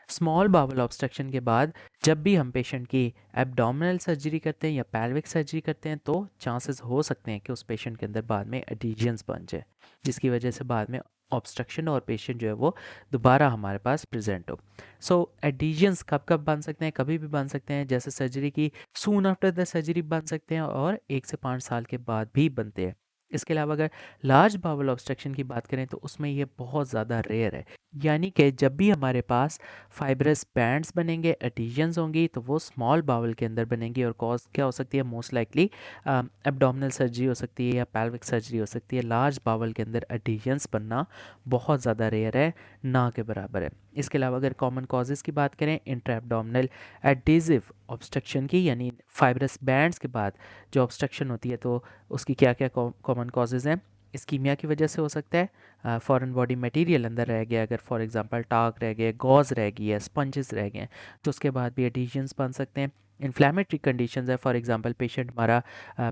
स्मॉल बाउल ऑब्स्ट्रक्शन के बाद जब भी हम पेशेंट की एब्डोमिनल सर्जरी करते हैं या पैल्विक सर्जरी करते हैं तो चांसेस हो सकते हैं कि उस पेशेंट के अंदर बाद में एडिशंस बन जाए, जिसकी वजह से बाद में ऑब्स्ट्रक्शन और पेशेंट जो है वो दोबारा हमारे पास प्रेजेंट हो। सो एडिशंस कब कब बन सकते हैं? कभी भी बन सकते हैं, जैसे सर्जरी की सून आफ्टर द सर्जरी बन सकते हैं और 1 से 5 साल के बाद भी बनते हैं। इसके अलावा अगर लार्ज बाउल ऑब्स्ट्रक्शन की बात करें तो उसमें ये बहुत ज़्यादा रेयर है, यानी कि जब भी हमारे पास फाइब्रस बैंड्स बनेंगे, एडिशंस होंगी, तो वो स्मॉल बाउल के अंदर बनेंगी और कॉज क्या हो सकती है? मोस्ट लाइकली एब्डोमिनल सर्जरी हो सकती है या पैल्विक सर्जरी हो सकती है। लार्ज बाउल के अंदर एडिशंस बनना बहुत ज़्यादा रेयर है, ना के बराबर है। इसके अलावा अगर कॉमन कॉजेज़ की बात करें इंट्रा एब्डोमिनल एडिजिव ऑब्स्ट्रक्शन की, यानी फाइब्रस बैंड्स के बाद जो ऑब्स्ट्रक्शन होती है, तो उसकी क्या क्या कॉमन कॉजेज़ हैं? इस्कीमिया की वजह से हो सकता है, फॉरेन बॉडी मटेरियल अंदर रह गया, अगर फॉर एग्जांपल टाक रह गए, गॉज रह गई है, स्पंजेस रह गए हैं, तो उसके बाद भी एडिशंस बन सकते हैं। इन्फ्लेमेटरी कंडीशंस है, फॉर एग्जांपल पेशेंट हमारा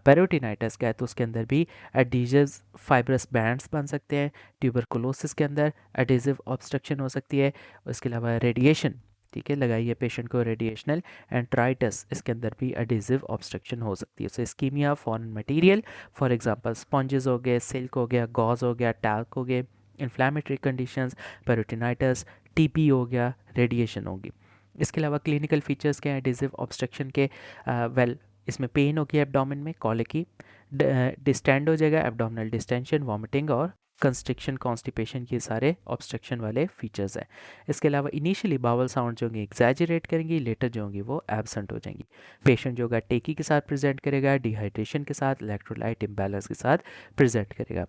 पेरोटिनाइटिस का है तो उसके अंदर भी एडिजिव फाइब्रस बैंड्स बन सकते हैं। ट्यूबरकुलोसिस के अंदर एडिजिव ऑब्स्ट्रक्शन हो सकती है। इसके अलावा रेडिएशन, ठीक है, लगाइए पेशेंट को रेडिएशनल एंट्राइटिस, इसके अंदर भी एडिजिव ऑब्स्ट्रक्शन हो सकती है। So ischaemia, foreign material, for example sponges हो गए, सिल्क हो गया, गॉज हो गया, टैल्क हो गए, इन्फ्लेमेटरी कंडीशंस, पेरोटिनाइटिस, टीपी हो गया, रेडिएशन होगी। इसके अलावा क्लिनिकल फीचर्स के हैं एडिजिव ऑब्स्ट्रक्शन के? वेल, इसमें पेन होगी एब्डोमेन में, कॉलिकी, डिस्टेंड हो जाएगा, एब्डोमिनल डिस्टेंशन, वॉमिटिंग और कंस्ट्रिक्शन, कॉन्स्टिपेशन, ये सारे ऑब्स्ट्रक्शन वाले फीचर्स हैं। इसके अलावा इनिशियली बावल साउंड जो होंगी एग्जैजरेट करेंगी, लेटर जो होंगी वो एब्सेंट हो जाएंगी। पेशेंट जो होगा टेकी के साथ प्रेजेंट करेगा, डिहाइड्रेशन के साथ, इलेक्ट्रोलाइट इम्बैलेंस के साथ प्रेजेंट करेगा।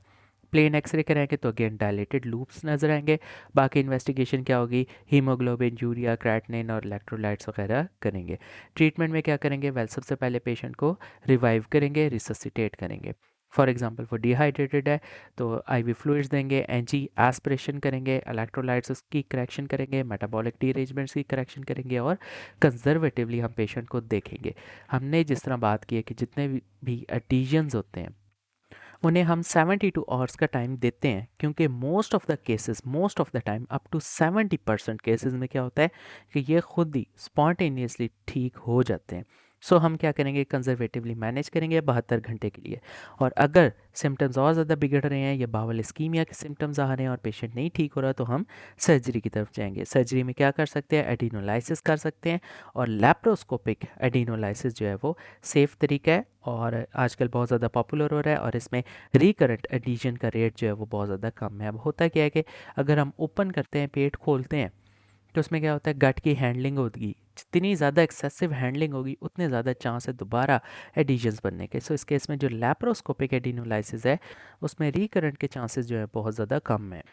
प्लेन एक्सरे कराएंगे तो अगेन डायलेटेड लूप्स नजर आएंगे। बाकी इन्वेस्टिगेशन क्या होगी? हीमोग्लोबिन, यूरिया, क्रेटिनिन और इलेक्ट्रोलाइट्स वगैरह करेंगे। ट्रीटमेंट में क्या करेंगे? वेल, सबसे पहले पेशेंट को रिवाइव करेंगे, रिससिटेट करेंगे। फॉर एग्जांपल वो डिहाइड्रेटेड है तो आईवी फ्लूइड्स देंगे, एनजी एस्पिरेशन करेंगे, इलेक्ट्रोलाइट्स उसकी करेक्शन करेंगे, मेटाबॉलिक डीअरेंजमेंट्स की करेक्शन करेंगे और कंजर्वेटिवली हम पेशेंट को देखेंगे। हमने जिस तरह बात की है कि जितने भी एडिशंस होते हैं उन्हें हम 72 आवर्स का टाइम देते हैं, क्योंकि most of the time up to 70% cases में क्या होता है कि ये खुद ही स्पॉन्टेनियसली ठीक हो जाते हैं। सो हम क्या करेंगे? कंजर्वेटिवली मैनेज करेंगे 72 घंटे के लिए। और अगर सिम्टम्स और ज़्यादा बिगड़ रहे हैं या बावल इस्कीमिया के सिम्टम्स आ रहे हैं और पेशेंट नहीं ठीक हो रहा, तो हम सर्जरी की तरफ जाएंगे। सर्जरी में क्या कर सकते हैं? एडिनोलाइसिस कर सकते हैं, और लैप्रोस्कोपिक एडिनोलाइसिस जो है वो सेफ़ तरीका है और आजकल बहुत ज़्यादा पॉपुलर हो रहा है, और इसमें रिकरेंट एडिशन का रेट जो है वो बहुत ज़्यादा कम है। अब होता क्या है कि अगर हम ओपन करते हैं, पेट खोलते हैं, तो उसमें क्या होता है? गट की हैंडलिंग होगी, जितनी ज़्यादा एक्सेसिव हैंडलिंग होगी उतने ज़्यादा चांस है दोबारा एडिशंस बनने के। सो इस केस में जो लैप्रोस्कोपिक एडिनोलाइसिस है उसमें रिकरेंट के चांसेस जो है बहुत ज़्यादा कम है।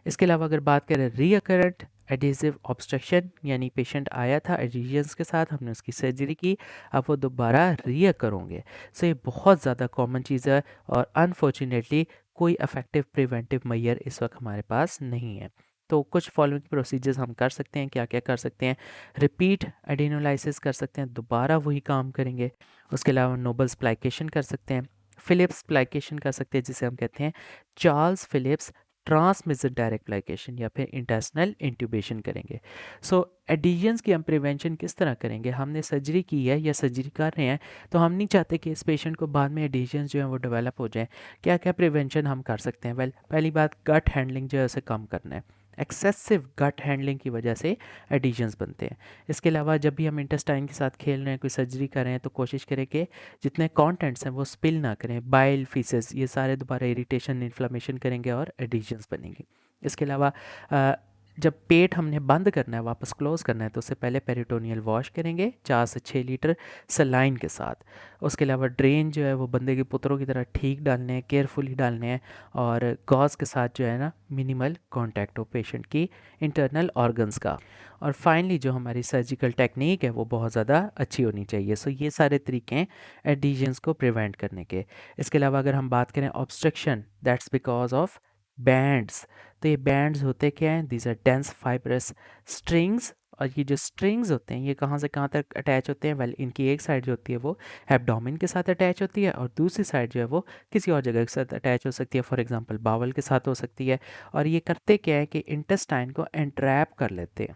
इसके अलावा अगर बात करें रिकरेंट एडिजिव ऑब्स्ट्रक्शन, यानी पेशेंट आया था एडिशंस के साथ, हमने उसकी सर्जरी की, अब वो दोबारा रिअकर होंगे। सो ये बहुत ज़्यादा कॉमन चीज़ है और अनफॉर्चुनेटली कोई इफेक्टिव प्रिवेंटिव मेजर इस वक्त हमारे पास नहीं है। तो कुछ फॉलोइंग प्रोसीजर्स हम कर सकते हैं। क्या क्या कर सकते हैं? रिपीट एडिनोलाइसिस कर सकते हैं, दोबारा वही काम करेंगे। उसके अलावा नोबल स्प्लाइकेशन कर सकते हैं, फिलिप्स स्प्लाइकेशन कर सकते हैं जिसे हम कहते हैं चार्ल्स फिलिप्स ट्रांसमिशन डायरेक्ट प्लाइकेशन, या फिर इंटेस्टिनल इंट्यूबेशन करेंगे। सो एडिशंस की हम प्रिवेंशन किस तरह करेंगे? हमने सर्जरी की है या सर्जरी कर रहे हैं तो हम नहीं चाहते कि इस पेशेंट को बाद में एडिशंस जो हैं वो डेवलप हो जाएं। क्या क्या प्रिवेंशन हम कर सकते हैं? वेल, पहली बात, गट हैंडलिंग जो है उसे कम करना है। एक्सेसिव गट हैंडलिंग की वजह से एडिशंस बनते हैं। इसके अलावा जब भी हम इंटेस्टाइन के साथ खेल रहे हैं, कोई सर्जरी कर रहे हैं, तो कोशिश करें कि जितने कंटेंट्स हैं वो स्पिल ना करें। बाइल, फीसेस, ये सारे दोबारा इरिटेशन, इन्फ्लेमेशन करेंगे और एडिशंस बनेंगे। इसके अलावा जब पेट हमने बंद करना है, वापस क्लोज करना है, तो उससे पहले पेरिटोनियल वॉश करेंगे 4 से 6 लीटर सलाइन के साथ। उसके अलावा ड्रेन जो है वो बंदे के पुत्रों की तरह ठीक डालने हैं, केयरफुली डालने हैं, और गॉज के साथ जो है ना मिनिमल कांटेक्ट हो पेशेंट की इंटरनल ऑर्गन्स का। और फाइनली जो हमारी सर्जिकल टेक्निक है वो बहुत ज़्यादा अच्छी होनी चाहिए। सो ये सारे तरीके हैं एडिशंस को प्रिवेंट करने के। इसके अलावा अगर हम बात करें obstruction, that's because of bands. तो ये बैंड्स होते क्या हैं? These are dense fibrous strings और ये जो स्ट्रिंग्स होते हैं ये कहाँ से कहाँ तक अटैच होते हैं? वेल इनकी एक साइड जो होती है वो एब्डोमेन के साथ अटैच होती है और दूसरी साइड जो है वो किसी और जगह के साथ अटैच हो सकती है, फॉर एग्जांपल बावल के साथ हो सकती है। और ये करते क्या है कि इंटेस्टाइन को एंट्रैप कर लेते हैं।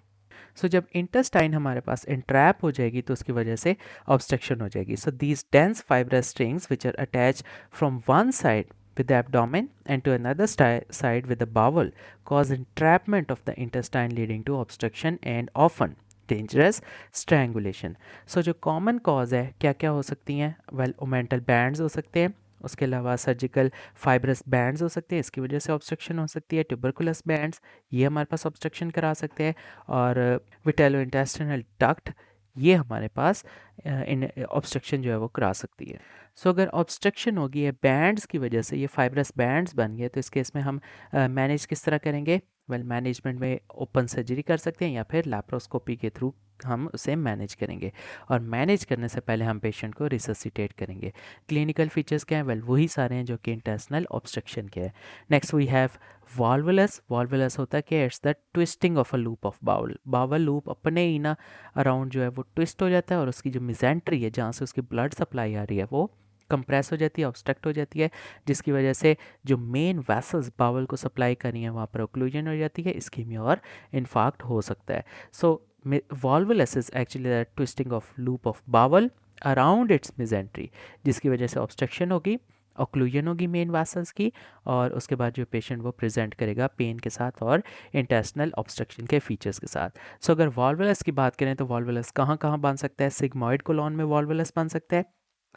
सो जब इंटेस्टाइन हमारे पास एंट्रैप हो जाएगी तो उसकी वजह से ऑब्स्ट्रक्शन हो जाएगी। So these dense fibrous strings which are attach from one side with the abdomen and to another side with the bowel cause entrapment of the intestine leading to obstruction and often dangerous strangulation. So जो common cause है क्या क्या हो सकती हैं? Well ओमेंटल bands हो सकते हैं, उसके अलावा सर्जिकल फाइब्रस बैंड्स हो सकते हैं, इसकी वजह से ऑब्स्ट्रक्शन हो सकती है। ट्यूबरकुलस बैंड्स ये हमारे पास ऑब्स्ट्रक्शन करा सकते हैं। और विटेलो इंटेस्टिनल डक्ट ये हमारे पास इन ऑब्स्ट्रक्शन जो है वो करा सकती है। सो अगर ऑब्स्ट्रक्शन होगी है बैंड्स की वजह से, ये फाइब्रस बैंड्स बन गए, तो इस केस में हम मैनेज किस तरह करेंगे? वेल मैनेजमेंट में ओपन सर्जरी कर सकते हैं या फिर लैप्रोस्कोपी के थ्रू हम उसे मैनेज करेंगे। और मैनेज करने से पहले हम पेशेंट को रिससिटेट करेंगे। क्लिनिकल फीचर्स क्या हैं? वेल वही सारे हैं जो कि इंटेस्टिनल ऑब्स्ट्रक्शन के हैं। Next we have volvulus. Volvulus होता है कि it's the twisting of a loop of bowel. Bowel loop अपने ही ना अराउंड जो है वो ट्विस्ट हो जाता है और उसकी जो मिजेंट्री है जहाँ से उसकी ब्लड सप्लाई आ रही है वो कंप्रेस हो जाती है, ऑब्स्ट्रक्ट हो जाती है, जिसकी वजह से जो मेन वेसल्स बावल को सप्लाई कर रही हैं वहाँ पर ओक्लूजन हो जाती है, इस्कीमिया और इन्फार्क्ट हो सकता है। So volvulus is actually the twisting of loop of bowel around its mesentery, जिसकी वजह से ऑब्स्ट्रक्शन होगी, ऑक्लूजन होगी मेन वेसल्स की, और उसके बाद जो पेशेंट वो प्रेजेंट करेगा पेन के साथ और इंटेस्टिनल ऑब्स्ट्रक्शन के फीचर्स के साथ। सो अगर वॉल्वुलस की बात करें तो वॉल्वुलस कहाँ कहाँ बन सकता है? सिग्मॉइड कोलॉन में वॉल्वुलस बन सकता है,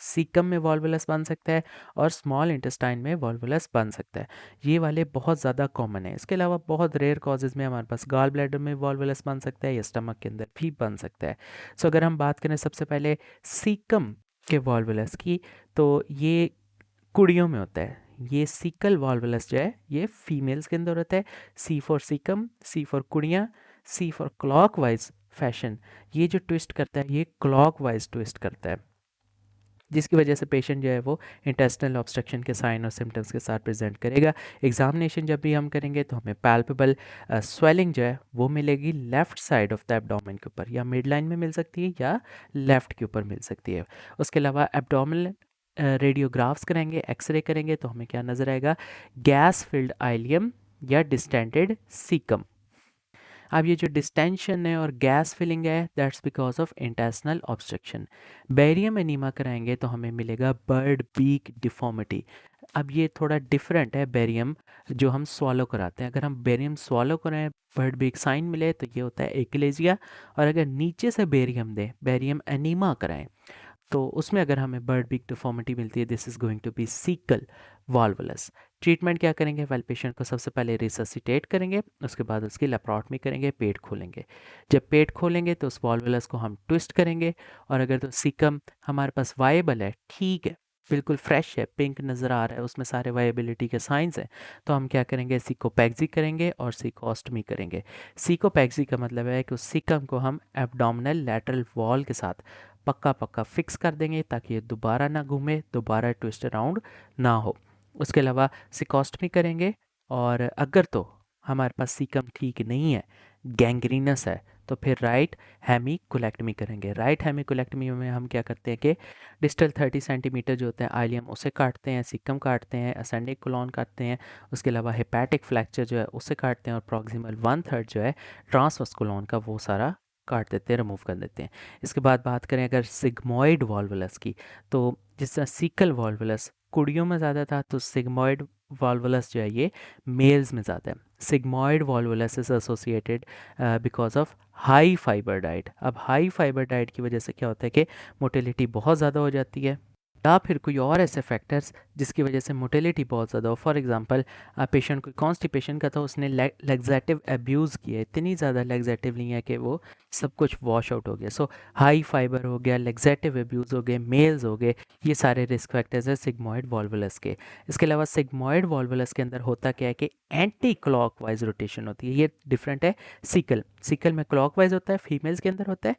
सीकम में वॉल्वुलस बन सकता है, और स्मॉल इंटेस्टाइन में वॉल्वुलस बन सकता है। ये वाले बहुत ज़्यादा कॉमन है। इसके अलावा बहुत रेयर कॉजेज़ में हमारे पास गॉल ब्लैडर में वॉल्वुलस बन सकता है या स्टमक के अंदर भी बन सकता है। सो अगर हम बात करें सबसे पहले सीकम के वॉल्वुलस की, तो ये कुड़ियों में होता है। ये सीकल वॉल्वुलस जो है ये फीमेल्स के अंदर होता है। C for caecum, C for कुड़ियाँ, सी फॉर क्लॉकवाइज फैशन। ये जो ट्विस्ट करता है ये क्लॉकवाइज ट्विस्ट करता है, जिसकी वजह से पेशेंट जो है वो इंटेस्टिनल ऑब्स्ट्रक्शन के साइन और सिम्टम्स के साथ प्रेजेंट करेगा। एग्जामिनेशन जब भी हम करेंगे तो हमें पैल्पेबल स्वेलिंग जो है वो मिलेगी left side of the abdomen के ऊपर, या मिड लाइन में मिल सकती है या लेफ्ट के ऊपर मिल सकती है। उसके अलावा एब्डोमिनल रेडियोग्राफ्स करेंगे, एक्सरे करेंगे तो हमें क्या नज़र आएगा? गैस फिल्ड आइलियम या डिस्टेंटेड सीकम। अब ये जो डिस्टेंशन है और गैस फिलिंग है that's because of intestinal obstruction. Barium enema कराएंगे तो हमें मिलेगा बर्ड बीक डिफॉर्मिटी। अब ये थोड़ा डिफरेंट है बैरियम जो हम स्वालो कराते हैं। अगर हम बैरियम स्वालो कराएं बर्ड बीक साइन मिले तो ये होता है एक्लेजिया, और अगर नीचे से बैरियम दें, बैरियम एनीमा कराएं, तो उसमें अगर हमें बर्ड बीक डिफॉर्मिटी मिलती है this is going to be caecal volvulus. Treatment क्या करेंगे? वेल पेशेंट को सबसे पहले रिससिटेट करेंगे, उसके बाद उसकी लेप्रोटमी करेंगे, पेट खोलेंगे। जब पेट खोलेंगे तो उस वॉल्वुलस को हम ट्विस्ट करेंगे, और अगर तो सीकम हमारे पास वाइबल है, ठीक है, बिल्कुल फ्रेश है, पिंक नज़र आ रहा है, उसमें सारे वाइबिलिटी के साइंस हैं, तो हम क्या करेंगे? सीकोपैक्सी करेंगे और सीकोस्टमी करेंगे। सीकोपैक्सी का मतलब है कि उस सीकम को हम एब्डोमिनल लैटरल वॉल के साथ पक्का पक्का फिक्स कर देंगे ताकि ये दोबारा ना घूमे, दोबारा ट्विस्ट अराउंड ना हो। उसके अलावा सिकोस्टमी करेंगे, और अगर तो हमारे पास सीकम ठीक नहीं है, गैंग्रीनस है, तो फिर राइट हेमिकोलेक्टमी करेंगे। राइट हेमिकोलेक्टमी में हम क्या करते हैं कि डिस्टल 30 सेंटीमीटर जो होता है आइलियम उसे काटते हैं, सीकम काटते हैं, असेंडिंग कोलॉन काटते हैं, उसके अलावा हेपेटिक फ्रैक्चर जो है उसे काटते हैं, और प्रॉक्सिमल 1/3 जो है ट्रांसवर्स कोलॉन का वो सारा काट देते हैं, रिमूव कर देते हैं। इसके बाद बात करें अगर सिग्मॉइड वॉल्वुलस की, तो जिस तरह सीकल वॉल्वुलस कुड़ियों में ज़्यादा था तो सिग्मॉइड वॉल्वुलस जो है ये मेल्स में ज़्यादा है। Sigmoid volvulus is associated because of high fibre diet. अब हाई फाइबर डाइट की वजह से क्या होता है कि मोटिलिटी बहुत ज़्यादा हो जाती है, या फिर कोई और ऐसे फैक्टर्स जिसकी वजह से मोटिलिटी बहुत ज़्यादा हो। फॉर एग्जांपल पेशेंट कोई कॉन्स्टिपेशन का था, उसने लेग्जेटिव अब्यूज़ किया, इतनी ज़्यादा लेग्जेटिव नहीं है कि वो सब कुछ वॉश आउट हो गया। सो हाई फाइबर हो गया, लेग्जेटिव अब्यूज़ हो गए, मेल्स हो गए, ये सारे रिस्क फैक्टर्स हैं सिग्मॉइड वॉल्वुलस के। इसके अलावा सिग्मॉइड वॉल्वुलस के अंदर होता क्या है कि एंटी क्लॉकवाइज रोटेशन होती है। ये डिफरेंट है सीकल। सीकल में क्लॉकवाइज होता है, फीमेल्स के अंदर होता है,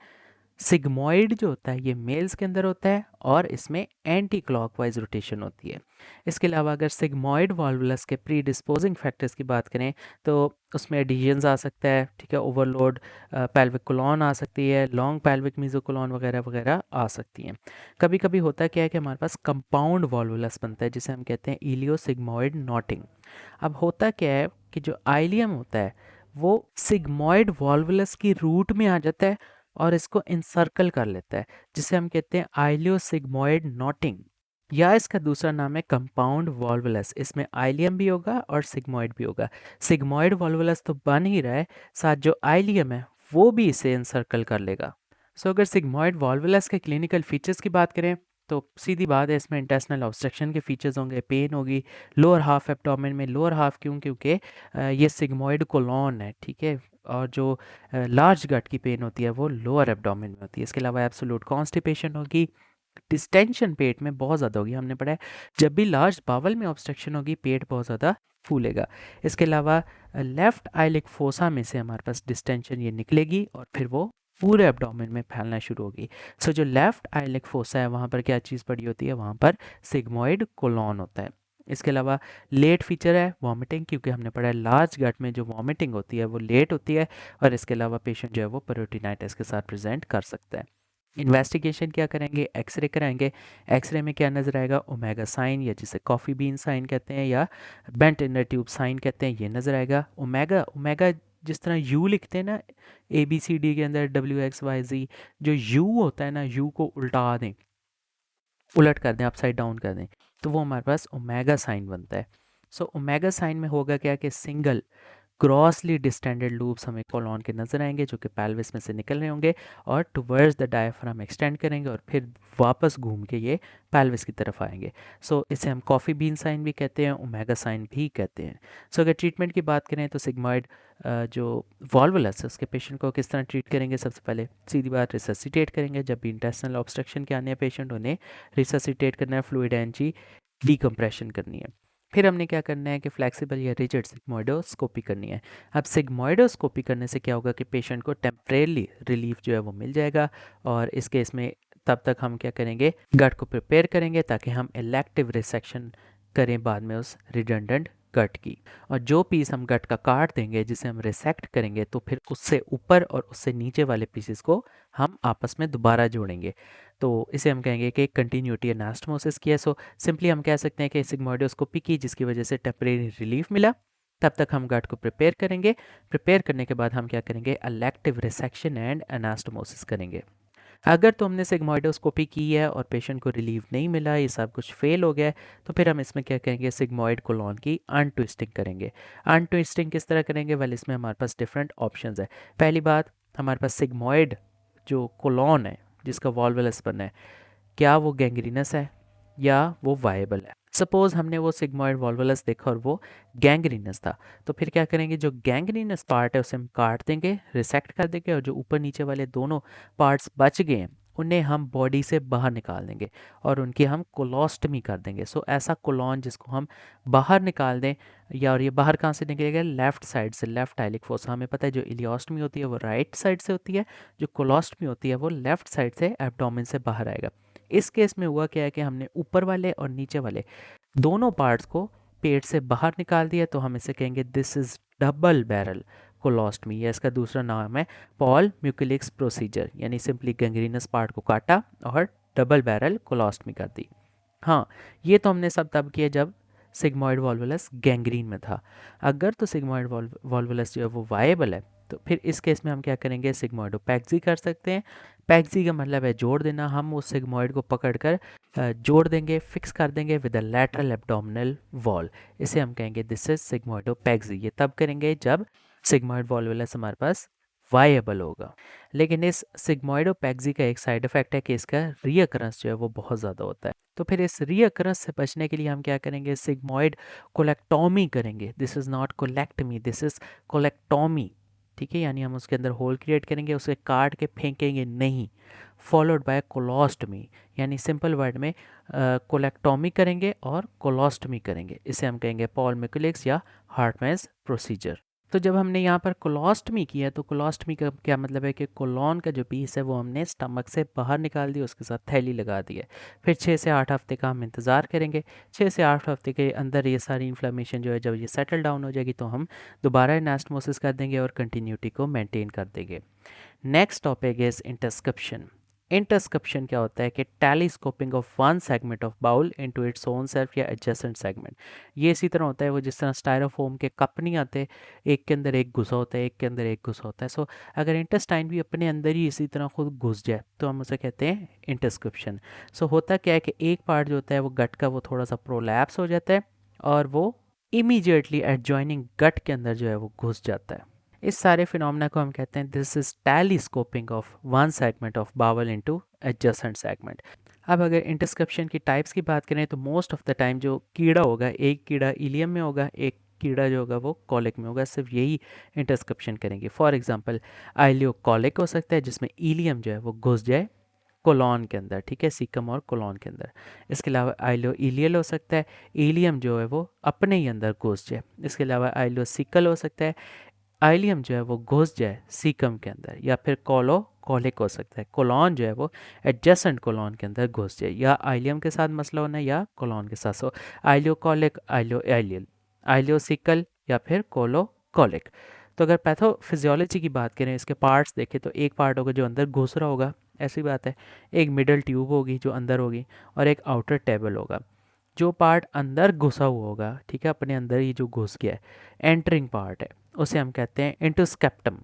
सिग्मॉइड जो होता है ये मेल्स के अंदर होता है और इसमें एंटी क्लॉकवाइज रोटेशन होती है। इसके अलावा अगर सिग्मॉइड वॉल्वुलस के प्री डिस्पोजिंग फैक्टर्स की बात करें तो उसमें एडिशंस आ सकता है, ठीक है, ओवरलोड, पेल्विक कोलॉन आ सकती है, लॉन्ग पेल्विक मीजोकोलॉन वगैरह वगैरह आ सकती हैं। कभी कभी होता क्या है कि हमारे पास कंपाउंड वॉल्वुलस बनता है जिसे हम कहते हैं इलियोसिग्मॉइड नॉटिंग। अब होता क्या है कि जो आइलियम होता है वो सिग्मॉइड वॉल्वुलस की रूट में आ जाता है और इसको इंसर्कल कर लेता है, जिसे हम कहते हैं आइलियोसिग्मॉइड नॉटिंग, या इसका दूसरा नाम है कंपाउंड वॉल्वुलस। इसमें आइलियम भी होगा और सिग्मॉइड भी होगा। सिग्मॉइड वॉल्वुलस तो बन ही रहा है, साथ जो आइलियम है वो भी इसे इंसर्कल कर लेगा। सो अगर सिग्मॉइड वॉल्वुलस के क्लिनिकल फीचर्स की बात करें तो सीधी बात है, इसमें इंटेस्टिनल ऑब्स्ट्रक्शन के फीचर्स होंगे, पेन होगी लोअर हाफ एब्डोमेन में। लोअर हाफ क्यों? क्योंकि ये सिग्मॉइड कोलॉन है, ठीक है, और जो लार्ज गट की पेन होती है वो लोअर एब्डोमेन में होती है। इसके अलावा एब्सोल्यूट कॉन्स्टिपेशन होगी, डिस्टेंशन पेट में बहुत ज़्यादा होगी। हमने पढ़ा है जब भी लार्ज बावल में ऑब्स्ट्रक्शन होगी पेट बहुत ज़्यादा फूलेगा। इसके अलावा लेफ्ट आइलिक फोसा में से हमारे पास डिस्टेंशन ये निकलेगी और फिर वो पूरे एब्डोमेन में फैलना शुरू होगी। सो जो लेफ्ट आइलिक फोसा है वहाँ पर क्या चीज़ पड़ी होती है? वहाँ पर सिग्मॉइड कोलॉन होता है। इसके अलावा लेट फीचर है वॉमिटिंग, क्योंकि हमने पढ़ा है लार्ज गट में जो वॉमिटिंग होती है वो लेट होती है। और इसके अलावा पेशेंट जो है वो पेरिटोनाइटिस के साथ प्रेजेंट कर सकता है। इन्वेस्टिगेशन क्या करेंगे? एक्सरे कराएंगे। एक्सरे में क्या नज़र आएगा? ओमेगा साइन, या जिसे कॉफ़ी बीन साइन कहते हैं या bent in the tube sign कहते हैं, ये नज़र आएगा। ओमेगा ओमेगा जिस तरह यू लिखते हैं ना ABCD के अंदर WXYZ, जो यू होता है ना, यू को उल्टा दें, उलट कर दें, अपसाइड डाउन कर दें, तो वो हमारे पास ओमेगा साइन बनता है। सो ओमेगा साइन में होगा क्या कि सिंगल क्रॉसली डिस्टेंडेड लूप्स हमें कोलॉन के नजर आएंगे जो कि पेल्विस में से निकल रहे होंगे और टुवर्ड्स द डायफ्राम एक्सटेंड करेंगे और फिर वापस घूम के ये पेल्विस की तरफ आएंगे। सो इसे हम कॉफ़ी बीन साइन भी कहते हैं, ओमेगा साइन भी कहते हैं। सो अगर ट्रीटमेंट की बात करें तो सिग्मॉइड जो वॉल्वुलस है उसके पेशेंट को किस तरह ट्रीट करेंगे? सबसे पहले सीधी बात, रिससिटेट करेंगे। जब भी इंटेस्टिनल ऑब्स्ट्रक्शन के आने हैं पेशेंट, उन्हें रिससिटेट करना है, फ्लूइड एनजी डीकम्प्रेशन करनी है। फिर हमने क्या करना है कि फ्लेक्सिबल या रिजिड सिग्मोइडोस्कोपी करनी है। अब सिग्मोइडोस्कोपी करने से क्या होगा कि पेशेंट को टेम्परेली रिलीफ जो है वो मिल जाएगा। और इस केस में तब तक हम क्या करेंगे? गट को प्रिपेयर करेंगे ताकि हम इलेक्टिव रिसेक्शन करें बाद में उस रिडंडेंट गट की। और जो पीस हम गट का काट देंगे, जिसे हम रिसेक्ट करेंगे, तो फिर उससे ऊपर और उससे नीचे वाले पीसेस को हम आपस में दोबारा जोड़ेंगे। तो इसे हम कहेंगे कि कंटिन्यूटी एनास्टोमोसिस की है। सो सिंपली हम कह सकते हैं कि सिग्मोइडोस्कोपी की, जिसकी वजह से टेम्परेरी रिलीफ मिला। तब तक हम गट को प्रिपेयर करेंगे। प्रिपेयर करने के बाद हम क्या करेंगे? इलेक्टिव रिसेक्शन एंड एनास्टोमोसिस करेंगे। अगर तो हमने सिग्मोइडोस्कोपी की है और पेशेंट को रिलीफ नहीं मिला, ये सब कुछ फेल हो गया है, तो फिर हम इसमें क्या करेंगे? सिग्मोइड कोलॉन की अनट्विस्टिंग करेंगे। अनट्विस्टिंग किस तरह करेंगे? वेल, इसमें हमारे पास डिफरेंट ऑप्शंस है। पहली बात, हमारे पास सिग्मोइड जो कोलॉन है जिसका वॉल्वुलस बना है, क्या वो गैंग्रीनस है या वो वायबल है? सपोज हमने वो सिग्मॉइड वॉल्वुलस देखा और वो गैंग्रीनस था, तो फिर क्या करेंगे? जो गैंग्रीनस पार्ट है उसे हम काट देंगे, रिसेक्ट कर देंगे, और जो ऊपर नीचे वाले दोनों पार्ट्स बच गए हैं उन्हें हम बॉडी से बाहर निकाल देंगे और उनकी हम कोलोस्टमी कर देंगे। सो ऐसा कोलॉन जिसको हम बाहर निकाल दें, या और ये बाहर कहाँ से निकलेगा? लेफ्ट साइड से, लेफ्ट आइलिक फोसा। हमें पता है जो इलियोस्टमी होती है वो राइट साइड से होती है, जो कोलोस्टमी होती है वो लेफ्ट साइड से एब्डोमेन से बाहर आएगा। इस केस में हुआ क्या है कि हमने ऊपर वाले और नीचे वाले दोनों पार्ट्स को पेट से बाहर निकाल दिया, तो हम इसे कहेंगे this is double barrel colostomy, या इसका दूसरा नाम है पॉल म्यूकुलिक्स प्रोसीजर। यानी सिंपली गैंग्रीनस पार्ट को काटा और डबल बैरल कोलोस्टमी कर दी। हाँ, ये तो हमने सब तब किया जब सिग्मॉइड वॉल्वुलस गैंग्रीन में था। अगर तो सिग्मॉइड वॉल्वुलस जो है वो वायबल है, तो फिर इस केस में हम क्या करेंगे? सिग्मॉइडोपैक्सी कर सकते हैं। पैक्सी का मतलब है जोड़ देना। हम उस सिग्मॉइड को पकड़कर जोड़ देंगे, फिक्स कर देंगे with a lateral abdominal wall. इसे हम कहेंगे दिस इज सिग्मॉइडोपैक्सी। ये तब करेंगे जब सिग्मॉइड वॉल्वुलस हमारे पास वायबल होगा। लेकिन इस सिग्मॉइडोपैक्सी का एक साइड इफेक्ट है कि इसका रीअकरेंस जो है वो बहुत ज़्यादा होता है। तो फिर इस रीअकरेंस से बचने के लिए हम क्या करेंगे? सिग्मॉइड कोलेक्टोमी करेंगे। This is not कोलेक्टमी, this is colectomy, ठीक है। यानी हम उसके अंदर होल क्रिएट करेंगे, उसे काट के फेंकेंगे नहीं, फॉलोड बाय कोलोस्टमी। यानी सिंपल वर्ड में कोलेक्टोमी करेंगे और कोलोस्टमी करेंगे। इसे हम कहेंगे पॉल मिकुलिक्स या हार्टमैन्स प्रोसीजर। तो जब हमने यहाँ पर कोलोस्टमी किया तो कोलोस्टमी का क्या मतलब है कि कोलोन का जो पीस है वो हमने स्टमक से बाहर निकाल दिया, उसके साथ थैली लगा दी है। फिर 6 से 8 हफ्ते का हम इंतज़ार करेंगे। 6 से 8 हफ्ते के अंदर ये सारी इन्फ्लेमेशन जो है जब ये सेटल डाउन हो जाएगी तो हम दोबारा एनास्टमोसिस कर देंगे और कंटिन्यूटी को मेंटेन कर देंगे। Next topic is intussusception. Intussusception क्या होता है कि telescoping of one segment of bowel into its own self या एडजेसेंट सेगमेंट। ये इसी तरह होता है वो जिस तरह स्टायरोफोम के कप नहीं आते, एक के अंदर एक घुसा होता है, एक के अंदर एक घुसा होता है। सो अगर इंटेस्टाइन भी अपने अंदर ही इसी तरह खुद घुस जाए तो हम उसे कहते हैं इंटरस्क्रिप्शन। सो होता क्या है कि एक पार्ट जो होता है वो गट का वो थोड़ा सा प्रोलैप्स हो जाता है और वो इमीडिएटली एडजॉइनिंग गट के अंदर जो है वो घुस जाता है। इस सारे फिनोमेना को हम कहते हैं this is telescoping of one segment of bowel into adjacent segment. अब अगर इंटरस्क्रिप्शन की टाइप्स की बात करें तो मोस्ट ऑफ द टाइम जो कीड़ा होगा, एक कीड़ा इलियम में होगा, एक कीड़ा जो होगा वो कॉलिक में होगा, सिर्फ यही इंटरस्क्रिप्शन करेंगे। फॉर एग्जांपल आइलियो कॉलिक हो सकता है जिसमें इलियम जो है वो घुस जाए कोलॉन के अंदर, ठीक है, सीकम और कोलॉन के अंदर। इसके अलावा आइलो इलियल हो सकता है, इलियम जो है वो अपने ही अंदर घुस जाए। इसके अलावा आइलो सिकल हो सकता है, आइलियम जो है वो घुस जाए सीकम के अंदर। या फिर कोलो कॉलिक हो सकता है, कोलॉन जो है वो एडजेसेंट कोलॉन के अंदर घुस जाए। या आइलियम के साथ मसला होना या कोलॉन के साथ। सो आइलियो कॉलिक, आइलियो एलियल, आइलियो सिकल या फिर कोलो कॉलिक। तो अगर पैथोफिजियोलॉजी की बात करें, इसके पार्ट्स देखें तो एक पार्ट होगा जो अंदर घुस रहा होगा, ऐसी बात है। एक मिडल ट्यूब होगी जो अंदर होगी और एक आउटर टेबल होगा। जो पार्ट अंदर घुसा हुआ होगा, ठीक है, अपने अंदर ही जो घुस गया है, एंटरिंग पार्ट है, उसे हम कहते हैं इंटोस्केप्टम।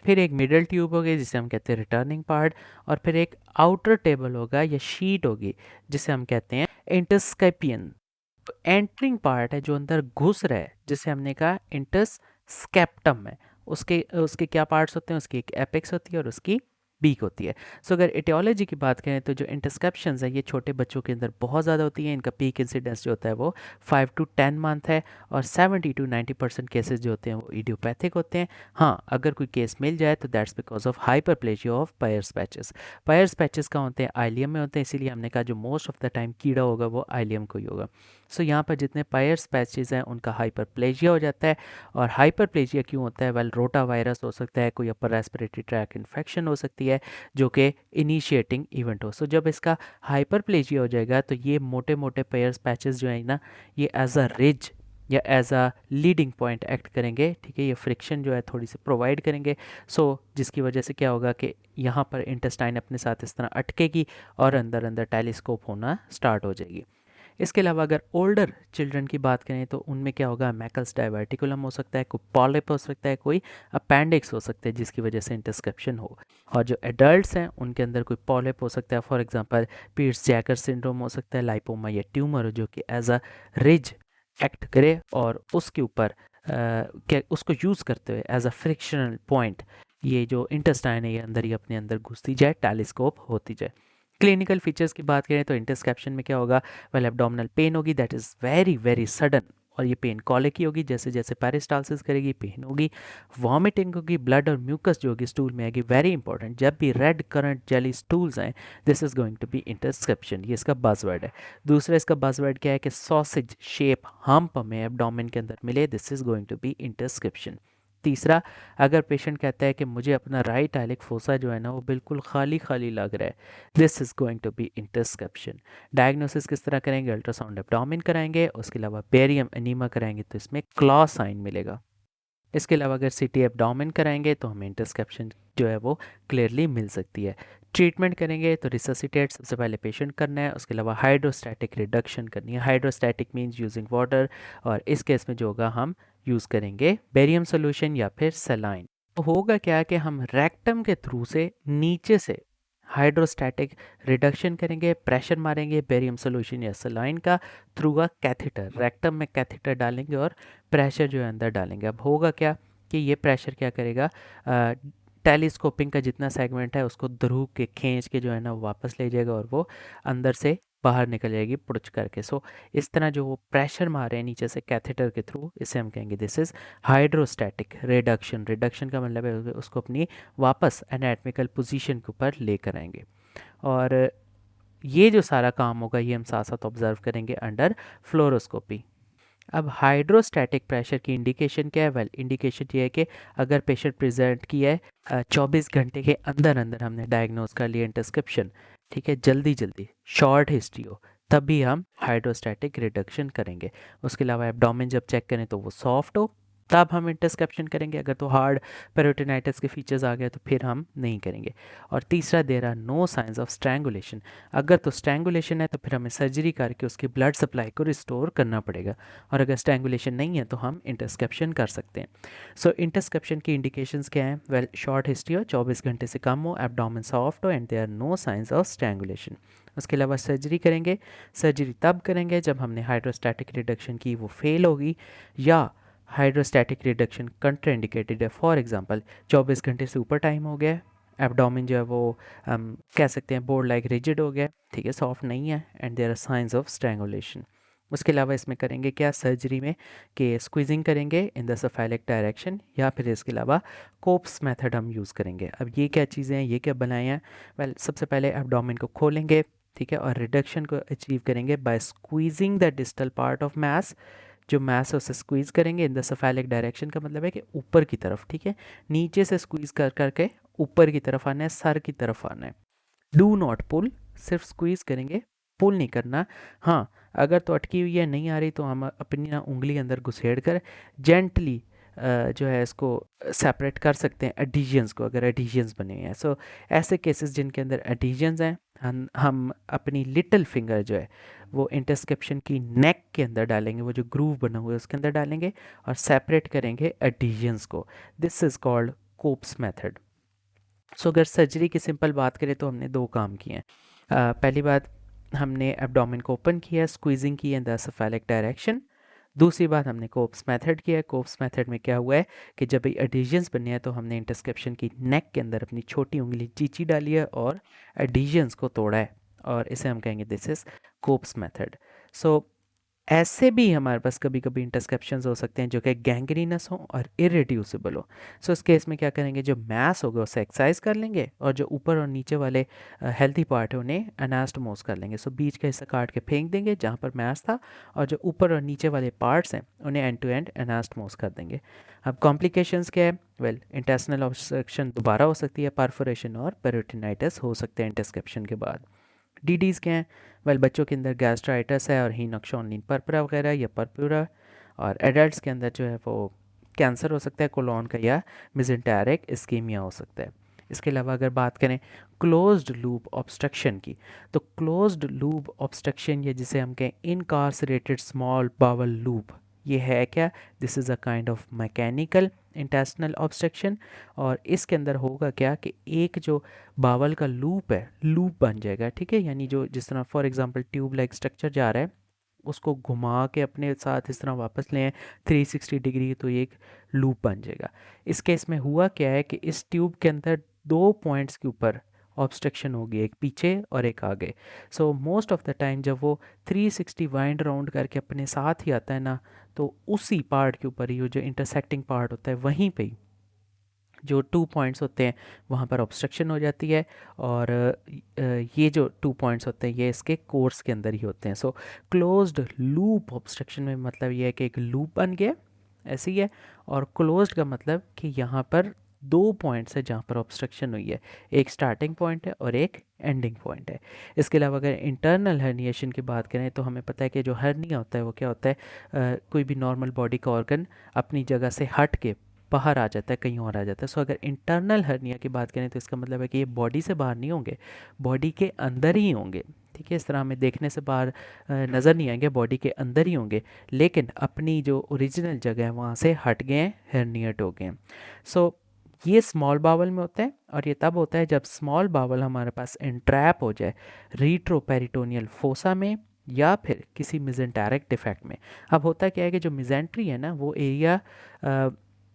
फिर एक मिडल ट्यूब होगी जिसे हम कहते हैं रिटर्निंग पार्ट, और फिर एक आउटर टेबल होगा या शीट होगी जिसे हम कहते हैं इंटरस्कैपियन। तो एंटरिंग पार्ट है जो अंदर घुस रहा है जिसे हमने कहा इंटरस्केप्टम है। उसके उसके क्या पार्ट्स होते हैं, उसकी एक एपेक्स होती है और उसकी बीक होती है। सो अगर एटियोलॉजी की बात करें तो जो इंटरस्केप्शंस है ये छोटे बच्चों के अंदर बहुत ज़्यादा होती हैं। इनका पीक इंसिडेंस जो होता है वो 5 to 10 मंथ है और 70 to 90% केसेस जो होते हैं वो इडियोपैथिक होते हैं। हाँ, अगर कोई केस मिल जाए तो that's because of hyperplasia of pierce patches. Pierce patches कहाँ होते हैं, आइलियम में होते हैं, इसीलिए हमने कहा जो मोस्ट ऑफ द टाइम कीड़ा होगा वो आइलियम को ही होगा। सो यहाँ पर जितने पायर्स पैचेस हैं उनका हाइपरप्लेजिया हो जाता है। और हाइपरप्लेजिया क्यों होता है, वेल रोटा वायरस हो सकता है, कोई अपर रेस्पिरेटरी ट्रैक इन्फेक्शन हो सकती है जो कि इनिशिएटिंग इवेंट हो। सो जब इसका हाइपरप्लेजिया हो जाएगा तो ये मोटे मोटे पेयर्स पैचेस जो है ना, ये एज अ रिज या as a leading point act करेंगे, ठीक है, ये फ्रिक्शन जो है थोड़ी सी प्रोवाइड करेंगे। सो जिसकी वजह से क्या होगा कि यहाँ पर इंटेस्टाइन अपने साथ इस तरह अटकेगी और अंदर अंदर टेलीस्कोप होना स्टार्ट हो जाएगी। इसके अलावा अगर ओल्डर चिल्ड्रन की बात करें तो उनमें क्या होगा, मैकल्स डायवर्टिकुलम हो सकता है, कोई पॉलिप हो सकता है, कोई अपेंडिक्स हो सकते हैं जिसकी वजह से इंटरस्क्रिप्शन हो। और जो एडल्ट्स हैं उनके अंदर कोई पॉलिप हो सकता है, फॉर एग्जांपल पीट्स जैकर सिंड्रोम हो सकता है, लाइपोमा या ट्यूमर हो जो कि एज अ रिज एक्ट करे और उसके ऊपर क्या उसको यूज़ करते हुए एज अ फ्रिक्शनल पॉइंट ये जो इंटेस्टाइन है ये अंदर ही अपने अंदर घुसती जाए, टेलीस्कोप होती जाए। क्लिनिकल फीचर्स की बात करें तो इंटरस्केप्शन में क्या होगा, वेल एब्डोमिनल पेन होगी that is very very sudden, और ये पेन कॉलिक की होगी, जैसे जैसे पेरिस्टालसिस करेगी पेन होगी, वॉमिटिंग होगी, ब्लड और म्यूकस जो होगी स्टूल में आएगी। वेरी इंपॉर्टेंट, जब भी रेड करंट जेली स्टूल्स आए this is going to be intussusception, ये इसका बज़वर्ड है। दूसरा इसका बज़वर्ड क्या है कि सॉसेज शेप हम्प में एब्डोमिन के अंदर मिले, this is going to be intussusception. तीसरा, अगर पेशेंट कहता है कि मुझे अपना राइट आइलिक फोसा जो है ना वो बिल्कुल खाली खाली लग रहा है, this is going to be intussusception. Diagnosis किस तरह करेंगे, अल्ट्रासाउंड एब्डोमिन कराएंगे, उसके अलावा बेरियम एनीमा कराएंगे तो इसमें क्लॉ साइन मिलेगा। इसके अलावा अगर सिटी एब्डोमिन कराएंगे तो हमें इंटरस्क्रिप्शन जो है वो क्लियरली मिल सकती है। ट्रीटमेंट करेंगे तो रिससिटेट सबसे पहले पेशेंट करना है, उसके अलावा हाइड्रोस्टैटिक रिडक्शन करनी है। हाइड्रोस्टैटिक मीन्स यूजिंग वाटर, और इस केस में जो होगा हम यूज़ करेंगे बेरियम सोल्यूशन या फिर सेलाइन। तो होगा क्या कि हम रेक्टम के थ्रू से नीचे से हाइड्रोस्टैटिक रिडक्शन करेंगे, प्रेशर मारेंगे बेरियम सोल्यूशन या सेलाइन का थ्रू अ कैथेटर, रेक्टम में कैथेटर डालेंगे और प्रेशर जो है अंदर डालेंगे। अब होगा क्या कि ये प्रेशर क्या करेगा, टेलीस्कोपिंग का जितना सेगमेंट है उसको ध्रुव के खींच के जो है ना वापस ले जाएगा और वो अंदर से बाहर निकल जाएगी पुड़च करके। सो इस तरह जो वो प्रेशर मारे हैं नीचे से कैथेटर के थ्रू, इसे हम कहेंगे this is hydrostatic reduction. Reduction का मतलब है उसको अपनी वापस एनाटॉमिकल पोजीशन के ऊपर लेकर आएंगे। और ये जो सारा काम होगा ये हम साथ साथ ऑब्जर्व करेंगे अंडर फ्लोरोस्कोपी। अब हाइड्रोस्टैटिक प्रेशर की इंडिकेशन क्या है? वेल, इंडिकेशन ये है कि अगर पेशेंट प्रेजेंट किया है 24 घंटे के अंदर अंदर हमने डायग्नोज कर लिया इंटरसेप्शन, ठीक है, जल्दी जल्दी शॉर्ट हिस्ट्री हो, तभी हम हाइड्रोस्टैटिक रिडक्शन करेंगे। उसके अलावा एब्डोमेन जब चेक करें तो वो सॉफ्ट हो, तब हम इंटरसेप्शन करेंगे। अगर तो हार्ड पेरिटोनाइटिस के फीचर्स आ गए तो फिर हम नहीं करेंगे। और तीसरा, there are no signs of strangulation. अगर तो स्ट्रैंगुलेशन है तो फिर हमें सर्जरी करके उसकी ब्लड सप्लाई को रिस्टोर करना पड़ेगा, और अगर स्ट्रैंगुलेशन नहीं है तो हम इंटरसेप्शन कर सकते हैं। सो इंटरसेप्शन की इंडिकेशंस क्या हैं? वेल, शॉर्ट हिस्ट्री हो, 24 घंटे से कम हो, एब्डोमेन सॉफ्ट हो, and there are no signs of strangulation. उसके अलावा सर्जरी करेंगे। सर्जरी तब करेंगे जब हमने हाइड्रोस्टैटिक रिडक्शन की वो फेल होगी, या हाइड्रोस्टैटिक रिडक्शन कंट्राइंडिकेटेड है। फॉर एग्जांपल 24 घंटे से ऊपर टाइम हो गया, एब्डोमेन जो है वो हम कह सकते हैं बोर्ड लाइक रिजिड हो गया, ठीक है, सॉफ्ट नहीं है, and there are signs of strangulation. उसके अलावा इसमें करेंगे क्या सर्जरी में कि स्क्वीजिंग करेंगे इन द सफाइलिक डायरेक्शन, या फिर इसके अलावा कोप्स मेथड हम यूज़ करेंगे। अब ये क्या चीज़ें हैं, ये क्या बनाए हैं? वेल, सबसे पहले एब्डोमेन को खोलेंगे, ठीक है, और रिडक्शन को अचीव करेंगे by squeezing the distal part of mass. जो मैस है उसे स्क्वीज़ करेंगे इन द सफाइलिक डायरेक्शन का मतलब है कि ऊपर की तरफ, ठीक है, नीचे से स्क्वीज़ कर करके ऊपर की तरफ आना है, सर की तरफ आना है। डू नॉट पुल, सिर्फ स्क्वीज़ करेंगे, पुल नहीं करना। हाँ, अगर तो अटकी हुई है, नहीं आ रही, तो हम अपनी ना उंगली अंदर घुसेड़ कर जेंटली जो है इसको सेपरेट कर सकते हैं एडिशंस को, अगर एडिशंस बने हैं। सो ऐसे केसेस जिनके अंदर एडिशंस हैं, हम अपनी लिटिल फिंगर जो है वो इंटरसेप्शन की नेक के अंदर डालेंगे, वो जो ग्रूव बना हुआ है उसके अंदर डालेंगे और सेपरेट करेंगे एडिशंस को। This is called Cope's method. So अगर सर्जरी की सिंपल बात करें तो हमने दो काम किए हैं। पहली बात, हमने एब्डोमेन को ओपन किया है, स्क्वीजिंग की इन द सेफेलिक डायरेक्शन। दूसरी बात, हमने कोप्स मेथड किया है। कोप्स मेथड में क्या हुआ है कि जब एडिशंस बने हैं तो हमने इंटरसेप्शन की नेक के अंदर अपनी छोटी उंगली चीची डाली है और एडिशंस को तोड़ा है, और इसे हम कहेंगे दिस इज कोप्स मेथड। सो ऐसे भी हमारे पास कभी कभी इंटरसेप्शंस हो सकते हैं जो कि गैंग्रीनस हो और इरिड्यूसिबल हो। सो इस केस में क्या करेंगे, जो मैस होगा उसे एक्सरसाइज कर लेंगे, और जो ऊपर और नीचे वाले हेल्थी पार्ट है उन्हें एनास्टोमोस कर लेंगे। सो बीच का हिस्सा काट के फेंक देंगे जहाँ पर मैस था, और जो ऊपर और नीचे वाले पार्ट्स हैं उन्हें एंड टू एंड एनास्टोमोस कर देंगे। अब कॉम्प्लिकेशंस क्या है? वेल, इंटेस्टिनल ऑब्स्ट्रक्शन दोबारा हो सकती है, परफोरेशन और पेरिटोनाइटिस हो सकते हैं इंटरसेप्शन के बाद। डीडीज़ क्या हैं? वेल, बच्चों के अंदर गैस्ट्राइटिस है और हीनोक्सोनिन पर्परा वगैरह या पर्पुरा, और एडल्ट्स के अंदर जो है वो कैंसर हो सकता है कोलोन का, या मिजेंटेरिक इस्कीमिया हो सकता है। इसके अलावा अगर बात करें क्लोज्ड लूप ऑब्स्ट्रक्शन की, तो क्लोज्ड लूप ऑब्स्ट्रक्शन, या जिसे हम कहें इनकार्सरेटेड स्मॉल बावल लूप, ये है क्या? This is a kind of mechanical intestinal obstruction. और इसके अंदर होगा क्या कि एक जो बावल का लूप है, लूप बन जाएगा, ठीक है, यानी जो जिस तरह for example tube like structure जा रहा है उसको घुमा के अपने साथ इस तरह वापस लें 360 डिग्री, तो ये एक लूप बन जाएगा। इस केस में हुआ क्या है कि इस ट्यूब के अंदर दो पॉइंट्स के ऊपर ऑब्स्ट्रक्शन होगी, एक पीछे और एक आगे। So most of the time जब वो 360 वाइंड राउंड करके अपने साथ ही आता है ना, तो उसी पार्ट के ऊपर ही वो जो इंटरसेक्टिंग पार्ट होता है वहीं पे ही जो 2 पॉइंट्स होते हैं वहाँ पर ऑब्स्ट्रक्शन हो जाती है। और ये जो 2 पॉइंट्स होते हैं ये इसके कोर्स के अंदर ही होते हैं। सो क्लोज्ड लूप ऑब्स्ट्रक्शन में मतलब ये है कि एक लूप बन गया, ऐसे ही है। और क्लोज्ड का मतलब कि यहाँ पर दो पॉइंट्स है जहाँ पर ऑब्स्ट्रक्शन हुई है, एक स्टार्टिंग पॉइंट है और एक एंडिंग पॉइंट है। इसके अलावा अगर इंटरनल हर्निएशन की बात करें तो हमें पता है कि जो हर्निया होता है वो क्या होता है, कोई भी नॉर्मल बॉडी का ऑर्गन अपनी जगह से हट के बाहर आ जाता है, कहीं और आ जाता है। सो अगर इंटरनल हर्निया की बात करें तो इसका मतलब है कि ये बॉडी से बाहर नहीं होंगे, बॉडी के अंदर ही होंगे, ठीक है। इस तरह हमें देखने से बाहर नज़र नहीं आएंगे, बॉडी के अंदर ही होंगे, लेकिन अपनी जो ओरिजिनल जगह है वहाँ से हट गए हैं, हर्निएट हो गए हैं। सो ये स्मॉल बावल में होता है, और ये तब होता है जब स्मॉल बावल हमारे पास एंट्रैप हो जाए रीट्रोपेरिटोनियल फोसा में या फिर किसी मिजेंटेरिक डिफेक्ट में। अब होता क्या है कि जो मिजेंट्री है ना वो एरिया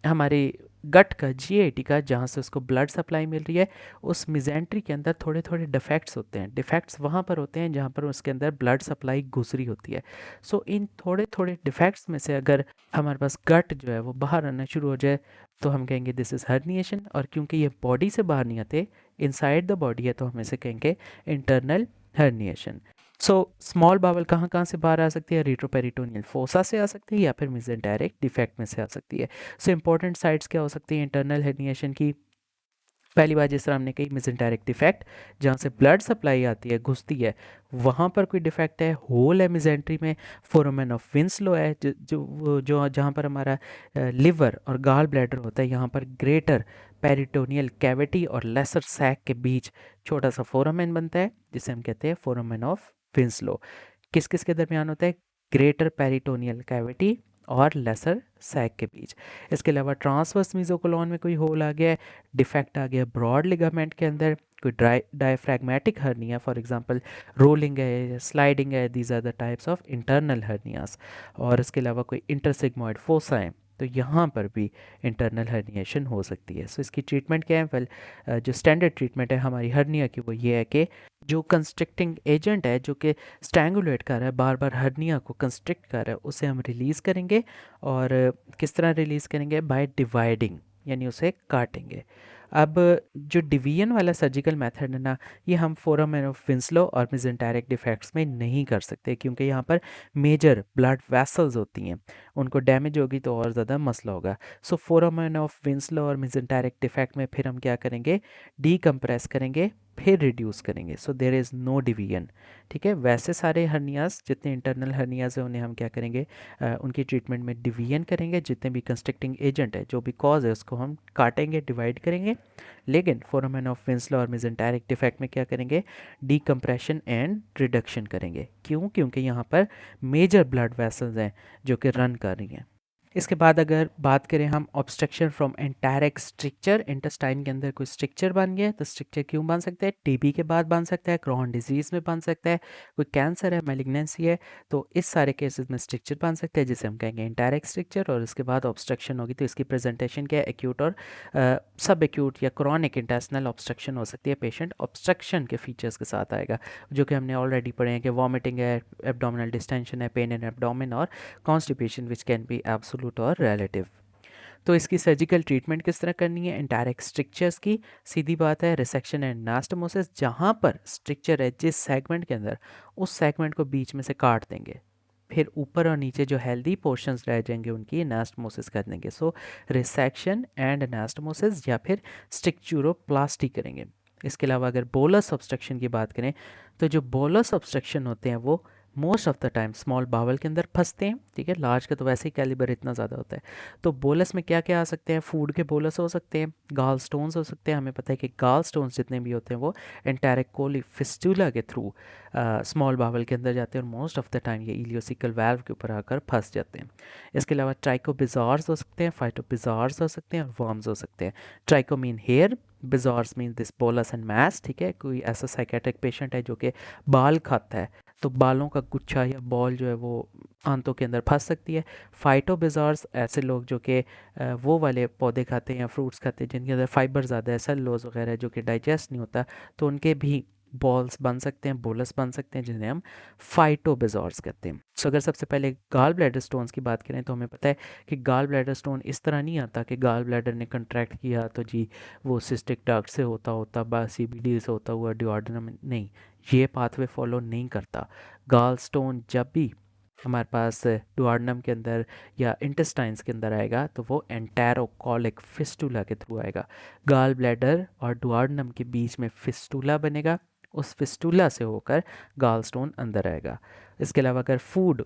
हमारे गट का, जीआईटी का, जहाँ से उसको ब्लड सप्लाई मिल रही है, उस मिजेंट्री के अंदर थोड़े थोड़े डिफेक्ट्स होते हैं। डिफेक्ट्स वहाँ पर होते हैं जहाँ पर उसके अंदर ब्लड सप्लाई घुस रही होती है। सो इन थोड़े थोड़े डिफेक्ट्स में से अगर हमारे पास गट जो है वो बाहर आना शुरू हो जाए तो हम कहेंगे दिस इज़ हर्निएशन। और क्योंकि ये बॉडी से बाहर नहीं आते, इनसाइड द बॉडी है, तो हम इसे कहेंगे internal herniation. So small bowel कहाँ कहाँ से बाहर आ सकती है, रेट्रोपेरिटोनियल फोसा से आ सकती है या फिर मेसेंटेरिक डिफेक्ट में से आ सकती है। सो इंपॉर्टेंट साइट्स क्या हो सकती है इंटरनल हेर्निएशन की? पहली बात जिस तरह हमने कही मेसेंटेरिक डिफेक्ट, जहाँ से ब्लड सप्लाई आती है घुसती है, वहाँ पर कोई डिफेक्ट है। होल है मेसेंट्री में, फोरामेन ऑफ विंसलो है, जो जहाँ पर हमारा लिवर और गाल ब्लैडर होता है, यहाँ पर ग्रेटर पेरिटोनियल कैविटी और लेसर सैक के बीच छोटा सा फोरामेन बनता है जिसे हम कहते हैं फोरामेन ऑफ विंसलो। किस किस के दरमियान होता है? ग्रेटर पेरिटोनियल कैविटी और लेसर सैक के बीच। इसके अलावा ट्रांसवर्स मीजोकोलॉन में कोई होल आ गया है, डिफेक्ट आ गया ब्रॉड लिगामेंट के अंदर, कोई diaphragmatic hernia for example rolling है, स्लाइडिंग है, these are the types of internal hernias. और इसके अलावा कोई इंटरसिग्मोइड फोसा है तो यहाँ पर भी इंटरनल हर्निएशन हो सकती है। सो इसकी ट्रीटमेंट क्या है? वेल, जो स्टैंडर्ड ट्रीटमेंट है हमारी हर्निया की वो ये है कि जो कंस्ट्रिक्टिंग एजेंट है जो कि स्ट्रैंगुलेट कर रहा है, बार बार हर्निया को कंस्ट्रिक्ट कर रहा है, उसे हम रिलीज़ करेंगे। और किस तरह रिलीज़ करेंगे? बाय डिवाइडिंग, यानी उसे काटेंगे। अब जो डिवीजन वाला सर्जिकल मेथड है ना, ये हम फोरामेन ऑफ विंसलो और मेसेंटेरिक डिफेक्ट्स में नहीं कर सकते क्योंकि यहाँ पर मेजर ब्लड वेसल्स होती हैं, उनको डैमेज होगी तो और ज़्यादा मसला होगा। सो फोरामेन ऑफ विंसलो और मेसेंटेरिक डिफेक्ट में फिर हम क्या करेंगे? डीकम्प्रेस करेंगे फिर रिड्यूस करेंगे। सो देर इज़ नो डिवीजन। ठीक है, वैसे सारे हर्नियाज जितने इंटरनल हर्नियाज हैं उन्हें हम क्या करेंगे? उनकी ट्रीटमेंट में डिवीजन करेंगे, जितने भी कंस्ट्रक्टिंग एजेंट है, जो भी कॉज है, उसको हम काटेंगे, डिवाइड करेंगे। लेकिन फोरामेन ऑफ विंसलो और मेसेंटेरिक डिफेक्ट में क्या करेंगे? डीकम्प्रेशन एंड रिडक्शन करेंगे। क्यों? क्योंकि यहाँ पर मेजर ब्लड वेसल्स हैं जो कि रन कर रही हैं। इसके बाद अगर बात करें हम ऑब्स्ट्रक्शन फ्रॉम एंटारिक स्ट्रक्चर, इंटेस्टाइन के अंदर कोई स्ट्रक्चर बन गया है तो स्ट्रक्चर क्यों बन सकता है? टीबी के बाद बन सकता है, क्रॉन डिजीज़ में बन सकता है, कोई कैंसर है, मैलिग्नेंसी है, तो इस सारे केसेस में स्ट्रक्चर बन सकता है जिसे हम कहेंगे एंटारिक स्ट्रक्चर। और इसके बाद ऑब्स्ट्रक्शन होगी तो इसकी प्रेजेंटेशन क्या है? एक्यूट और सब एक्यूट या क्रॉनिक इंटेस्टिनल ऑब्स्ट्रक्शन हो सकती है। पेशेंट ऑब्स्ट्रक्शन के फीचर्स के साथ आएगा जो कि हमने ऑलरेडी पढ़े हैं कि वॉमिटिंग है, एब्डोमिनल डिस्टेंशन है, पेन इन एब्डोमिन और constipation which can be absolute और रिलेटिव। तो इसकी सर्जिकल ट्रीटमेंट किस तरह करनी है? एंटारिक स्ट्रक्चर्स की सीधी बात है रिसेक्शन एंड एनास्टोमोसिस। जहाँ पर स्ट्रक्चर है जिस सेगमेंट के अंदर, उस सेगमेंट को बीच में से काट देंगे, फिर ऊपर और नीचे जो हेल्दी पोर्शंस रह जाएंगे उनकी एनास्टोमोसिस कर देंगे। सो रिसेक्शन एंड एनास्टोमोसिस या फिर स्ट्रक्चुरोप्लास्टी करेंगे। इसके अलावा अगर बोलस ऑब्स्ट्रक्शन की बात करें तो जो बोलस ऑब्स्ट्रक्शन होते हैं वो most of the time small bowel के अंदर फंसते हैं। ठीक है, लार्ज का तो वैसे ही कैलिबर इतना ज़्यादा होता है। तो बोलस में क्या क्या आ सकते हैं? फूड के बोलस हो सकते हैं, गाल स्टोन्स हो सकते हैं। हमें पता है कि गाल स्टोन्स जितने भी होते हैं वो एंटेरिक कोली फिस्टुला के थ्रू स्मॉल बावल के अंदर जाते हैं और मोस्ट ऑफ द टाइम ये इलियोसिकल वाल्व के ऊपर आकर फंस जाते हैं। इसके अलावा ट्राइकोबिज़ार्स हो सकते हैं, फाइटोबिज़ार्स हो सकते हैं और वर्म्स हो सकते हैं। Tricho mean hair, bezoars mean this bolus and mass. ठीक है, कोई ऐसा साइकेट्रिक पेशेंट है जो कि बाल खाता है तो बालों का गुच्छा या बॉल जो है वो आंतों के अंदर फंस सकती है। फाइटोबिज़ार्स ऐसे लोग जो कि वो वाले पौधे खाते हैं या फ्रूट्स खाते हैं जिनके अंदर फाइबर ज़्यादा है, सेलुलोज वगैरह, जो कि डाइजेस्ट नहीं होता, तो उनके भी बॉल्स बन सकते हैं, बोलस बन सकते हैं, जिन्हें हम फाइटोबिज़ार्स कहते हैं। सो अगर सबसे पहले गाल ब्लैडर स्टोन्स की बात करें तो हमें पता है कि गाल ब्लैडर स्टोन इस तरह नहीं आता कि गाल ब्लैडर ने कंट्रैक्ट किया तो जी वो सिस्टिक डक्ट से होता होता बा CBD से होता हुआ डिओर्डिनम, नहीं, ये पाथवे फॉलो नहीं करता। गाल स्टोन जब भी हमारे पास डुआर्डिनम के अंदर या इंटेस्टाइन्स के अंदर आएगा तो वो एंटेरोकॉलिक फिस्टुला के थ्रू आएगा। गाल ब्लैडर और डुआर्डिनम के बीच में फिस्टुला बनेगा, उस फिस्टुला से होकर गाल स्टोन अंदर आएगा। इसके अलावा अगर फूड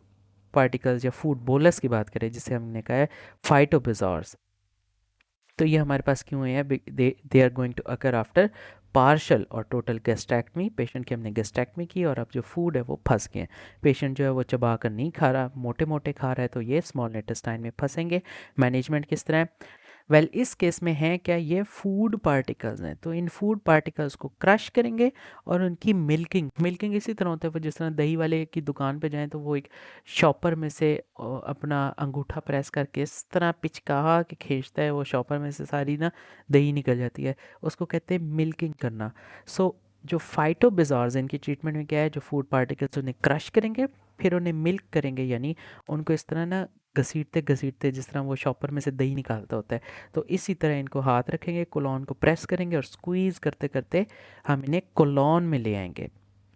पार्टिकल्स या फूड बोलस की बात करें जिसे हमने कहा है फाइटोबिज़ार्स, तो ये हमारे पास क्यों है? They are going to occur after partial और टोटल गैस्ट्रैक्टमी। पेशेंट की हमने गैस्ट्रैक्टमी की और अब जो फूड है वो फंस गए हैं। पेशेंट जो है वो चबा कर नहीं खा रहा, मोटे मोटे खा रहा है, तो ये स्मॉल इंटेस्टाइन में फंसेंगे। मैनेजमेंट किस तरह है? वेल, इस केस में है क्या, ये फूड पार्टिकल्स हैं तो इन फूड पार्टिकल्स को क्रश करेंगे और उनकी मिल्किंग मिल्किंग इसी तरह होता है। वो जिस तरह दही वाले की दुकान पे जाएं तो वो एक शॉपर में से अपना अंगूठा प्रेस करके इस तरह पिचका के खींचता है, वो शॉपर में से सारी ना दही निकल जाती है, उसको कहते हैं मिल्किंग करना। सो जो फाइटोबिज़ार्स इनकी ट्रीटमेंट में क्या है? जो फूड पार्टिकल्स उन्हें क्रश करेंगे फिर उन्हें मिल्क करेंगे, यानी उनको इस तरह ना घसीटते घसीटते जिस तरह वो शॉपर में से दही निकालता होता है, तो इसी तरह इनको हाथ रखेंगे, कोलॉन को प्रेस करेंगे और स्क्वीज़ करते करते हम इन्हें कोलॉन में ले आएंगे।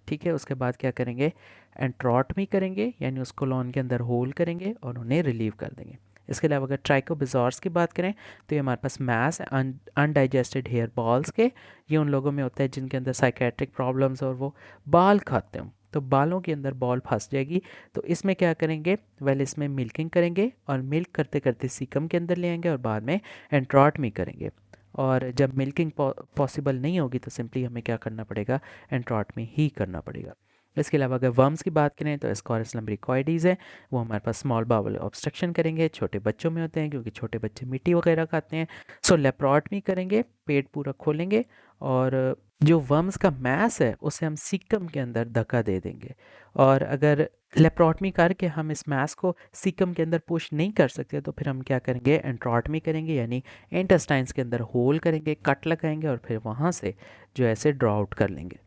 ठीक है। उसके बाद क्या करेंगे, एंट्रोटमी करेंगे, यानी उस कोलोन के अंदर होल करेंगे और उन्हें रिलीव कर देंगे। इसके अलावा अगर ट्राइकोबिजॉर्स की बात करें तो ये हमारे पास मैस अनडाइजेस्टेड हेयर बॉल्स के, ये उन लोगों में होता है जिनके अंदर साइकेट्रिक प्रॉब्लम्स और वो बाल खाते हो, तो बालों के अंदर बॉल फंस जाएगी। तो इसमें क्या करेंगे, वेल इसमें मिल्किंग करेंगे और मिल्क करते करते सीकम के अंदर ले आएंगे और बाद में एंट्रोटमी करेंगे। और जब मिल्किंग पॉसिबल नहीं होगी तो सिंपली हमें क्या करना पड़ेगा, एंट्रोटमी ही करना पड़ेगा। इसके अलावा अगर वर्म्स की बात करें तो स्कॉरस लम्ब्रिकॉइडीज़ है, वो हमारे पास स्मॉल बाउल ऑब्स्ट्रक्शन करेंगे, छोटे बच्चों में होते हैं क्योंकि छोटे बच्चे मिट्टी वगैरह खाते हैं। सो लेप्रोटमी करेंगे, पेट पूरा खोलेंगे और जो वर्म्स का मैस है उसे हम सीकम के अंदर धक्का दे देंगे। और अगर लेप्रोटमी करके हम इस मैस को सीकम के अंदर पुश नहीं कर सकते तो फिर हम क्या करेंगे, एंट्रोटमी करेंगे, यानी इंटेस्टाइन्स के अंदर होल करेंगे, कट लगाएंगे और फिर वहाँ से जो ऐसे ड्रॉ आउट कर लेंगे।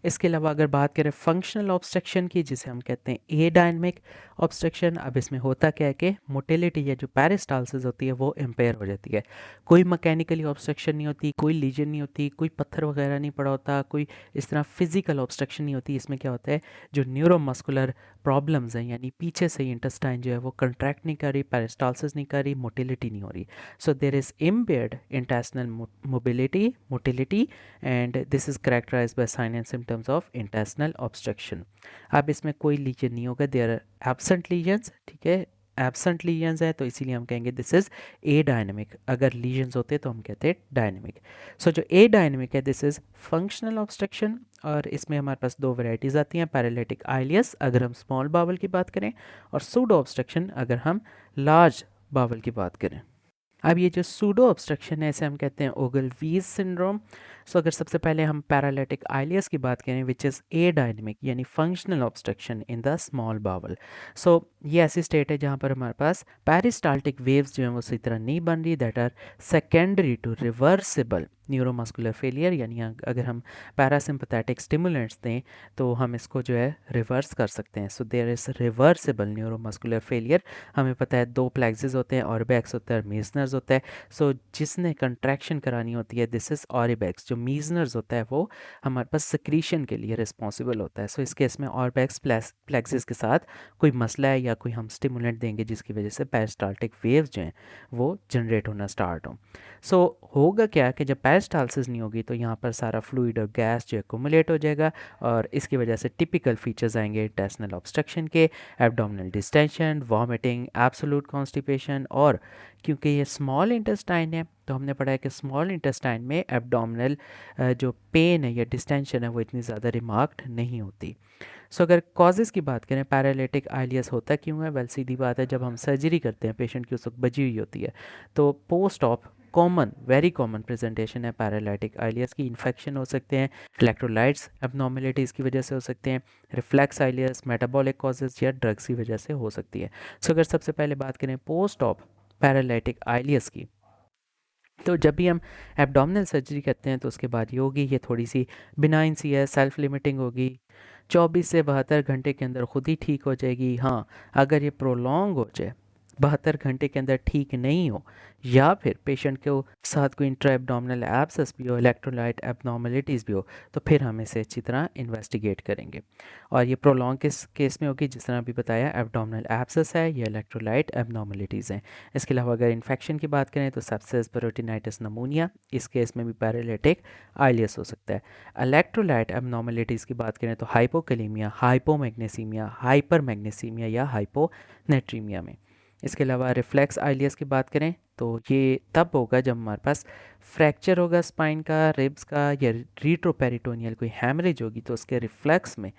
इसके अलावा अगर बात करें फंक्शनल ऑब्स्ट्रक्शन की, जिसे हम कहते हैं ए डायनेमिक ऑब्स्ट्रक्शन, अब इसमें होता क्या है कि मोटिलिटी या जो पेरिस्टालसिस होती है वो इम्पेयर हो जाती है। कोई मैकेनिकली ऑब्स्ट्रक्शन नहीं होती, कोई लीजन नहीं होती, कोई पत्थर वगैरह नहीं पड़ा होता, कोई इस तरह फिजिकल ऑब्स्ट्रक्शन नहीं होती। इसमें क्या होता है, जो न्यूरोमस्कुलर प्रॉब्लम्स हैं, यानी पीछे से ही इंटेस्टाइन जो है वो कंट्रैक्ट नहीं कर रही, पेरिस्टालसिस नहीं कर रही, मोटिलिटी नहीं हो रही। So there is impaired intestinal motility and this is characterised by sign and symptoms of intestinal obstruction. अब इसमें कोई लीजन नहीं होगा, देयर आर एब्सेंट लीजन्स, ठीक है, एब्सेंट लीजन्स है तो इसीलिए हम कहेंगे दिस इज ए डायनेमिक। अगर लीजन्स होते तो हम कहते हैं डायनेमिक। सो जो ए डायनेमिक है दिस इज फंक्शनल ऑब्स्ट्रक्शन, और इसमें हमारे पास दो वैरायटीज़ आती हैं, पैरालिटिक आइलियस अगर हम स्मॉल बावल की बात करें, और सूडो ऑब्स्ट्रक्शन अगर हम लार्ज बावल की बात करें। अब ये जो सूडो ऑब्स्ट्रक्शन है इसे हम कहते हैं ओगलवीज सिंड्रोम। सो अगर सबसे पहले हम पैरालिटिक आइलियस की बात करें विच इज़ ए डायनेमिक, यानी functional obstruction in the small bowel. So ये ऐसी स्टेट है जहाँ पर हमारे पास पेरिस्टाल्टिक वेव्स जो हैं वो सही तरह नहीं बन रही, that are secondary to reversible neuromuscular failure, यानी अगर हम पैरासिम्पथेटिक स्टिमुलेंट्स दें तो हम इसको जो है रिवर्स कर सकते हैं। So there is reversible neuromuscular failure. हमें पता है दो प्लेक्सिस होते हैं, ऑरिबैक्स होता है और मीजनर्स होता है। सो जिसने कंट्रैक्शन करानी होती है दिस इज़ ऑरिबैक्स, जो मीजनर्स होता है वो हमारे पास सिक्रीशन के लिए रिस्पॉन्सिबल होता है। सो इस केस में ऑरिबैक्स प्लेक्सिस के साथ कोई मसला है या कोई हम स्टिमुलेंट देंगे जिसकी वजह से पेरिस्टाल्टिक वेव्स जो हैं वो जनरेट होना स्टार्ट हो। सो होगा क्या कि जब पेरिस्टालसिस नहीं होगी तो यहाँ पर सारा फ्लूइड और गैस जो एक्यूमुलेट हो जाएगा और इसकी वजह से टिपिकल फीचर्स आएंगे इंटेस्टिनल ऑब्स्ट्रक्शन के, abdominal distension, vomiting, absolute constipation. और क्योंकि ये स्मॉल इंटेस्टाइन है तो हमने पढ़ा है कि स्मॉल इंटेस्टाइन में एब्डोमिनल जो पेन है या डिस्टेंशन है वो इतनी ज़्यादा रिमार्क्ड नहीं होती। सो अगर कॉजेज़ की बात करें पैरालिटिक आइलियस होता क्यों है, वेल सीधी बात है, जब हम सर्जरी करते हैं पेशेंट की उस वक्त बजी हुई होती है तो post op very common presentation है पैरालिटिक आइलियस की। इन्फेक्शन हो सकते हैं, इलेक्ट्रोलाइट्स एबनॉर्मेलिटीज़ की वजह से हो सकते हैं, रिफ्लेक्स आइलियस, मेटाबॉलिक कॉजेज़ या ड्रग्स की वजह से हो सकती है। सो अगर सबसे पहले बात करें पोस्ट ऑप पैरालिटिक आइलियस की, तो जब भी हम एब्डोमिनल सर्जरी करते हैं तो उसके बाद ये होगी, ये थोड़ी सी बिनाइन सी है, सेल्फ लिमिटिंग होगी, 24 से 72 घंटे के अंदर खुद ही ठीक हो जाएगी। हाँ, अगर ये प्रोलॉन्ग हो जाए, 72 घंटे के अंदर ठीक नहीं हो, या फिर पेशेंट के साथ कोई इंट्रा एब्डोमिनल एब्सेस भी हो, इलेक्ट्रोलाइट एबनॉर्मलिटीज़ भी हो, तो फिर हम इसे अच्छी तरह इन्वेस्टिगेट करेंगे। और ये प्रोलॉन्ग किस केस में होगी, जिस तरह अभी बताया एब्डोमिनल एब्सेस है या इलेक्ट्रोलाइट एबनॉर्मलिटीज़ हैं। इसके अलावा अगर इन्फेक्शन की बात करें तो सेप्सिस, पेरोटिनाइटिस, नमूनिया, इस केस में भी पैरालिटिक आइलियस हो सकता है। इलेक्ट्रोलाइट एबनॉर्मलिटीज़ की बात करें तो हाइपोकैलेमिया, हाइपोमैग्नीसीमिया, हाइपरमैग्नीसीमिया या हाइपोनेट्रीमिया में। इसके अलावा रिफ्लेक्स आइलियस की बात करें तो ये तब होगा जब हमारे पास फ्रैक्चर होगा स्पाइन का, रिब्स का, या रीट्रोपेरिटोनियल कोई हैमरेज होगी तो उसके रिफ्लेक्स में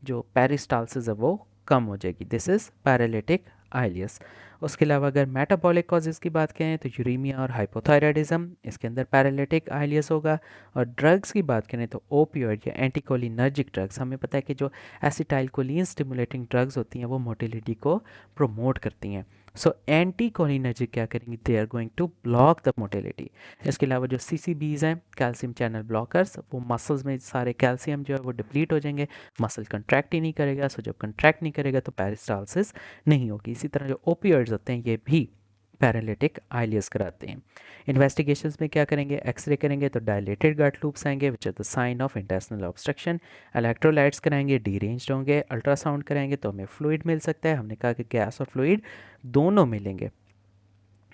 जो पेरिस्टालसिस है वो कम हो जाएगी। This is paralytic ileus. उसके अलावा अगर मेटाबॉलिक कॉजेज़ की बात करें तो यूरीमिया और हाइपोथायराइडिज्म, इसके अंदर पैरालिटिक आइलियस होगा। और ड्रग्स की बात करें तो ओपियोइड या एंटीकोलिनर्जिक ड्रग्स, हमें पता है कि जो एसिटाइलकोलिन स्टिमुलेटिंग ड्रग्स होती हैं वो मोटिलिटी को प्रमोट करती हैं। सो एंटीकोलिनर्जिक क्या करेंगी, they are going to block the motility. इसके अलावा जो CCBs हैं, कैल्शियम चैनल ब्लॉकर्स, वो मसल्स में सारे कैल्शियम जो है वो डिप्लीट हो जाएंगे, मसल कंट्रैक्ट ही नहीं करेगा। सो जब कंट्रैक्ट नहीं करेगा तो पेरिस्टालसिस नहीं होगी। इसी तरह जो ओपियोइड्स होते हैं ये भी पैरालिटिक आइलियस कराते हैं। इन्वेस्टिगेशंस में क्या करेंगे, एक्सरे करेंगे तो डायलेटेड गट लूप्स आएंगे which are the sign of intestinal obstruction. Electrolytes कराएंगे, डीरेंज्ड होंगे। अल्ट्रासाउंड कराएंगे तो हमें फ्लूइड मिल सकता है, हमने कहा कि गैस और फ्लूइड दोनों मिलेंगे।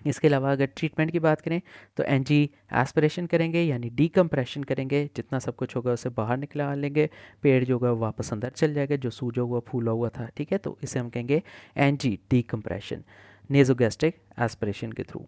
इसके अलावा अगर ट्रीटमेंट की बात करें तो एनजी एस्पिरेशन करेंगे यानी डीकम्प्रेशन करेंगे, जितना सब कुछ होगा उसे बाहर निकला लेंगे, पेड़ जो होगा वापस अंदर चल जाएगा जो सूजा हुआ फूला हुआ था, ठीक है, तो इसे हम कहेंगे एनजी डीकम्प्रेशन नेजोगैस्ट्रिक एस्पिरेशन के थ्रू।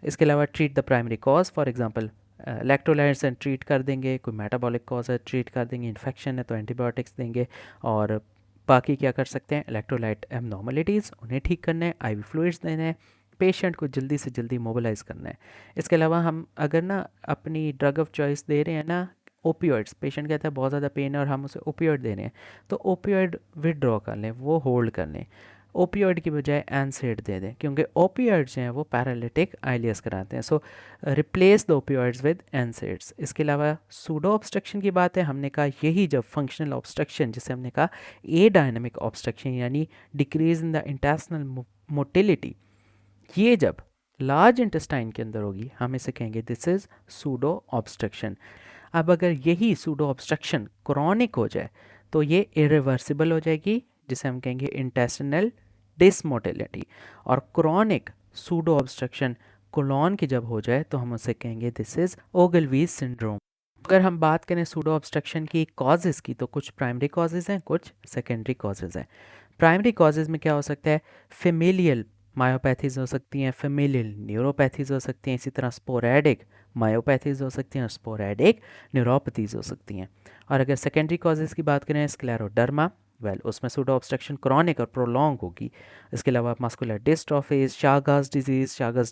इसके अलावा treat the primary cause, for example electrolytes and treat कर देंगे, कोई मेटाबॉलिक कॉज है ट्रीट कर देंगे, इन्फेक्शन है तो एंटीबायोटिक्स देंगे, और बाकी क्या कर सकते हैं, इलेक्ट्रोलाइट एबनॉर्मलिटीज़ उन्हें ठीक करना है, आईवी फ्लूइड्स देने हैं, पेशेंट को जल्दी से जल्दी मोबिलाइज़ करना है। इसके अलावा हम अगर ना अपनी ड्रग ऑफ चॉइस दे रहे हैं ना ओपियोइड्स, पेशेंट कहता है बहुत ज़्यादा पेन है और हम उसे ओपियोइड दे रहे हैं, तो ओपियोइड विदड्रॉ कर लें, वो होल्ड कर लें, ओपियोइड की बजाय एनसेड दे दें, क्योंकि ओपियोइड्स जो हैं वो पैरालिटिक आइलियस कराते हैं। सो replace the opioids with NSAIDs. इसके अलावा सूडो ऑब्स्ट्रक्शन की बात है, हमने कहा यही जब फंक्शनल ऑब्स्ट्रक्शन, जिसे हमने कहा ए डायनेमिक ऑब्स्ट्रक्शन यानी decrease in the intestinal motility, ये जब लार्ज इंटेस्टाइन के अंदर होगी हम इसे कहेंगे दिस इज सूडो ऑब्स्ट्रक्शन। अब अगर यही सूडो ऑब्स्ट्रक्शन क्रॉनिक हो जाए तो ये इरिवर्सिबल हो जाएगी, जिसे हम कहेंगे इंटेस्टिनल डिसमोटिलिटी। और क्रॉनिक सूडो ऑब्स्ट्रक्शन कोलॉन की जब हो जाए तो हम उसे कहेंगे दिस इज ओगलवीज सिंड्रोम। अगर हम बात करें सूडो ऑब्स्ट्रक्शन की कॉजेज़ की, तो कुछ प्राइमरी कॉजेज़ हैं, कुछ सेकेंडरी कॉजेज़ हैं। प्राइमरी कॉजेज़ में क्या हो सकता है, फेमिलियल मायोपैथीज़ हो सकती हैं, फेमिलियल न्यूरोपैथीज़ हो सकती हैं, इसी तरह स्पोरेडिक मायोपैथीज़ हो सकती हैं और स्पोरेडिक न्यूरोपैथीज़ हो सकती हैं। और अगर सेकेंडरी कॉजेज़ की बात करें, स्क्लेरोडर्मा, उसमें सूडो ऑब्स्ट्रक्शन क्रॉनिक और प्रोलॉन्ग होगी। इसके अलावा मस्कुलर डिस्ट्रॉफीज, शागास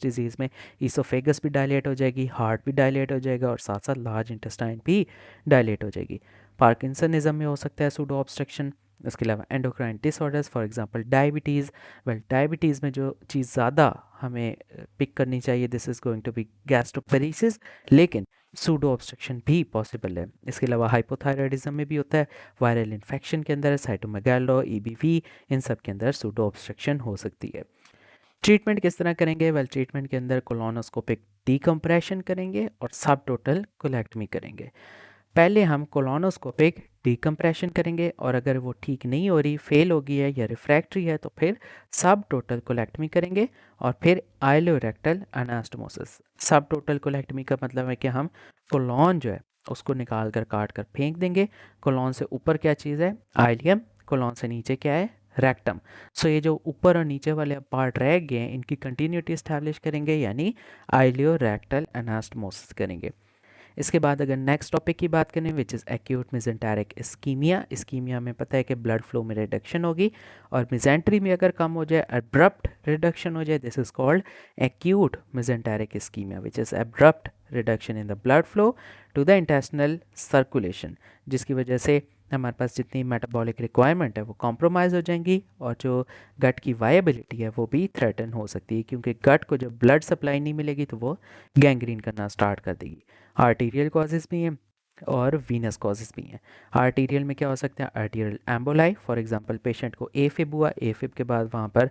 डिजीज़ में ईसोफेगस भी डायलेट हो जाएगी, हार्ट भी डायलेट हो जाएगा और साथ साथ लार्ज इंटेस्टाइन भी डायलेट हो जाएगी। पार्किंसनिज्म में हो सकता है सूडो ऑब्स्ट्रक्शन। इसके अलावा endocrine disorders, for example diabetes. Diabetes में जो चीज़ ज़्यादा हमें पिक करनी चाहिए, this is going to be gastroparesis, लेकिन सूडो ऑब्स्ट्रक्शन भी पॉसिबल है। इसके अलावा हाइपोथायराइडिज्म में भी होता है, वायरल इन्फेक्शन के अंदर साइटोमेगालो, ईबीवी, इन सब के अंदर सूडो ऑब्स्ट्रक्शन हो सकती है। ट्रीटमेंट किस तरह करेंगे, ट्रीटमेंट के अंदर कोलोनोस्कोपिक डीकम्प्रेशन करेंगे और सब टोटल कोलेक्टमी करेंगे। पहले हम कोलोनोस्कोपिक डीकम्प्रेशन करेंगे और अगर वो ठीक नहीं हो रही, फेल हो गई है या रिफ्रैक्टरी है, तो फिर सब टोटल कोलेक्टमी करेंगे और फिर आइलोरेक्टल अनास्टोमोसिस। सब टोटल कोलेक्टमी का मतलब है कि हम कोलोन जो है उसको निकाल कर काट कर फेंक देंगे। कोलोन से ऊपर क्या चीज़ है, आइलियम, कोलोन से नीचे क्या है, रेक्टम। सो ये जो ऊपर और नीचे वाले पार्ट रह गए हैं इनकी कंटिन्यूटी इस्टेब्लिश करेंगे यानी आइलियोरेक्टल अनास्टोमोसिस करेंगे। इसके बाद अगर नेक्स्ट टॉपिक की बात करें which is acute mesenteric ischaemia. Ischaemia में पता है कि ब्लड फ्लो में रिडक्शन होगी और मिजेंट्री में अगर कम हो जाए, अब्रप्ट रिडक्शन हो जाए, this is called acute mesenteric ischaemia which is abrupt reduction in the blood flow to the intestinal circulation, जिसकी वजह से हमारे पास जितनी मेटाबॉलिक रिक्वायरमेंट है वो कॉम्प्रोमाइज़ हो जाएंगी और जो गट की वायबिलिटी है वो भी थ्रेटन हो सकती है, क्योंकि गट को जब ब्लड सप्लाई नहीं मिलेगी तो वो गैंग्रीन करना स्टार्ट कर देगी। आर्टीरियल कॉजेज़ भी हैं और वीनस कॉजेज़ भी हैं। आर्टीरियल में क्या हो सकता है, arterial emboli, for example patient को एफिब हुआ, एफिब के बाद वहाँ पर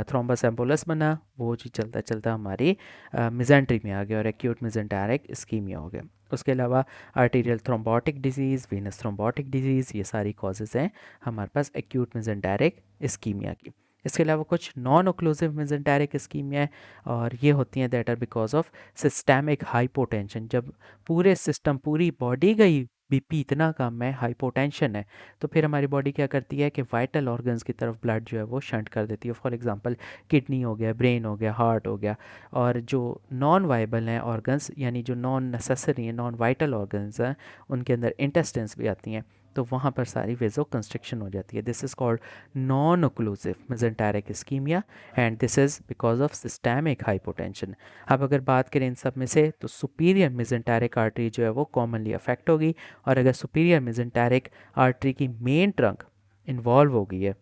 थ्रोम्बस एम्बोलस बना, वो चीज़ चलता चलता हमारी मिजेंट्री में आ गया और एक्यूट मिजेंटेरिक इस्कीमिया हो गया। उसके अलावा arterial thrombotic disease, Venus thrombotic disease, ये सारी कॉजेज़ हैं हमारे पास एक्यूट मिजेंटेरिक इस्कीमिया की। इसके अलावा कुछ नॉन ओक्लूसिव मिजेंटेरिक इस्कीमिया है और ये होती हैं that are because of systemic hypotension. जब पूरे सिस्टम, पूरी बॉडी का ही बीपी इतना कम है, हाइपोटेंशन है, तो फिर हमारी बॉडी क्या करती है कि वाइटल ऑर्गन्स की तरफ ब्लड जो है वो शंट कर देती है। फॉर एग्जांपल किडनी हो गया, ब्रेन हो गया, हार्ट हो गया। और जो नॉन वाइबल हैं ऑर्गन्स यानी जो नॉन नेसेसरी हैं, नॉन वाइटल ऑर्गन्स हैं, उनके अंदर इंटेस्टेंस भी आती हैं, तो वहाँ पर सारी वेजो कंस्ट्रिक्शन हो जाती है। This is called non occlusive mesenteric ischaemia and this is because of systemic hypotension. अब अगर बात करें इन सब में से तो सुपीरियर मेसेंटेरिक आर्टरी जो है वो कॉमनली अफेक्ट होगी, और अगर सुपीरियर मेसेंटेरिक आर्टरी की मेन ट्रंक इन्वॉल्व हो गई है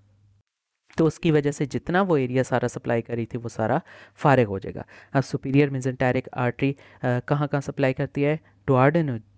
तो उसकी वजह से जितना वो एरिया सारा सप्लाई करी थी वो सारा फारिग हो जाएगा। अब सुपीरियर मेसेंटेरिक आर्टरी कहाँ कहाँ सप्लाई करती है,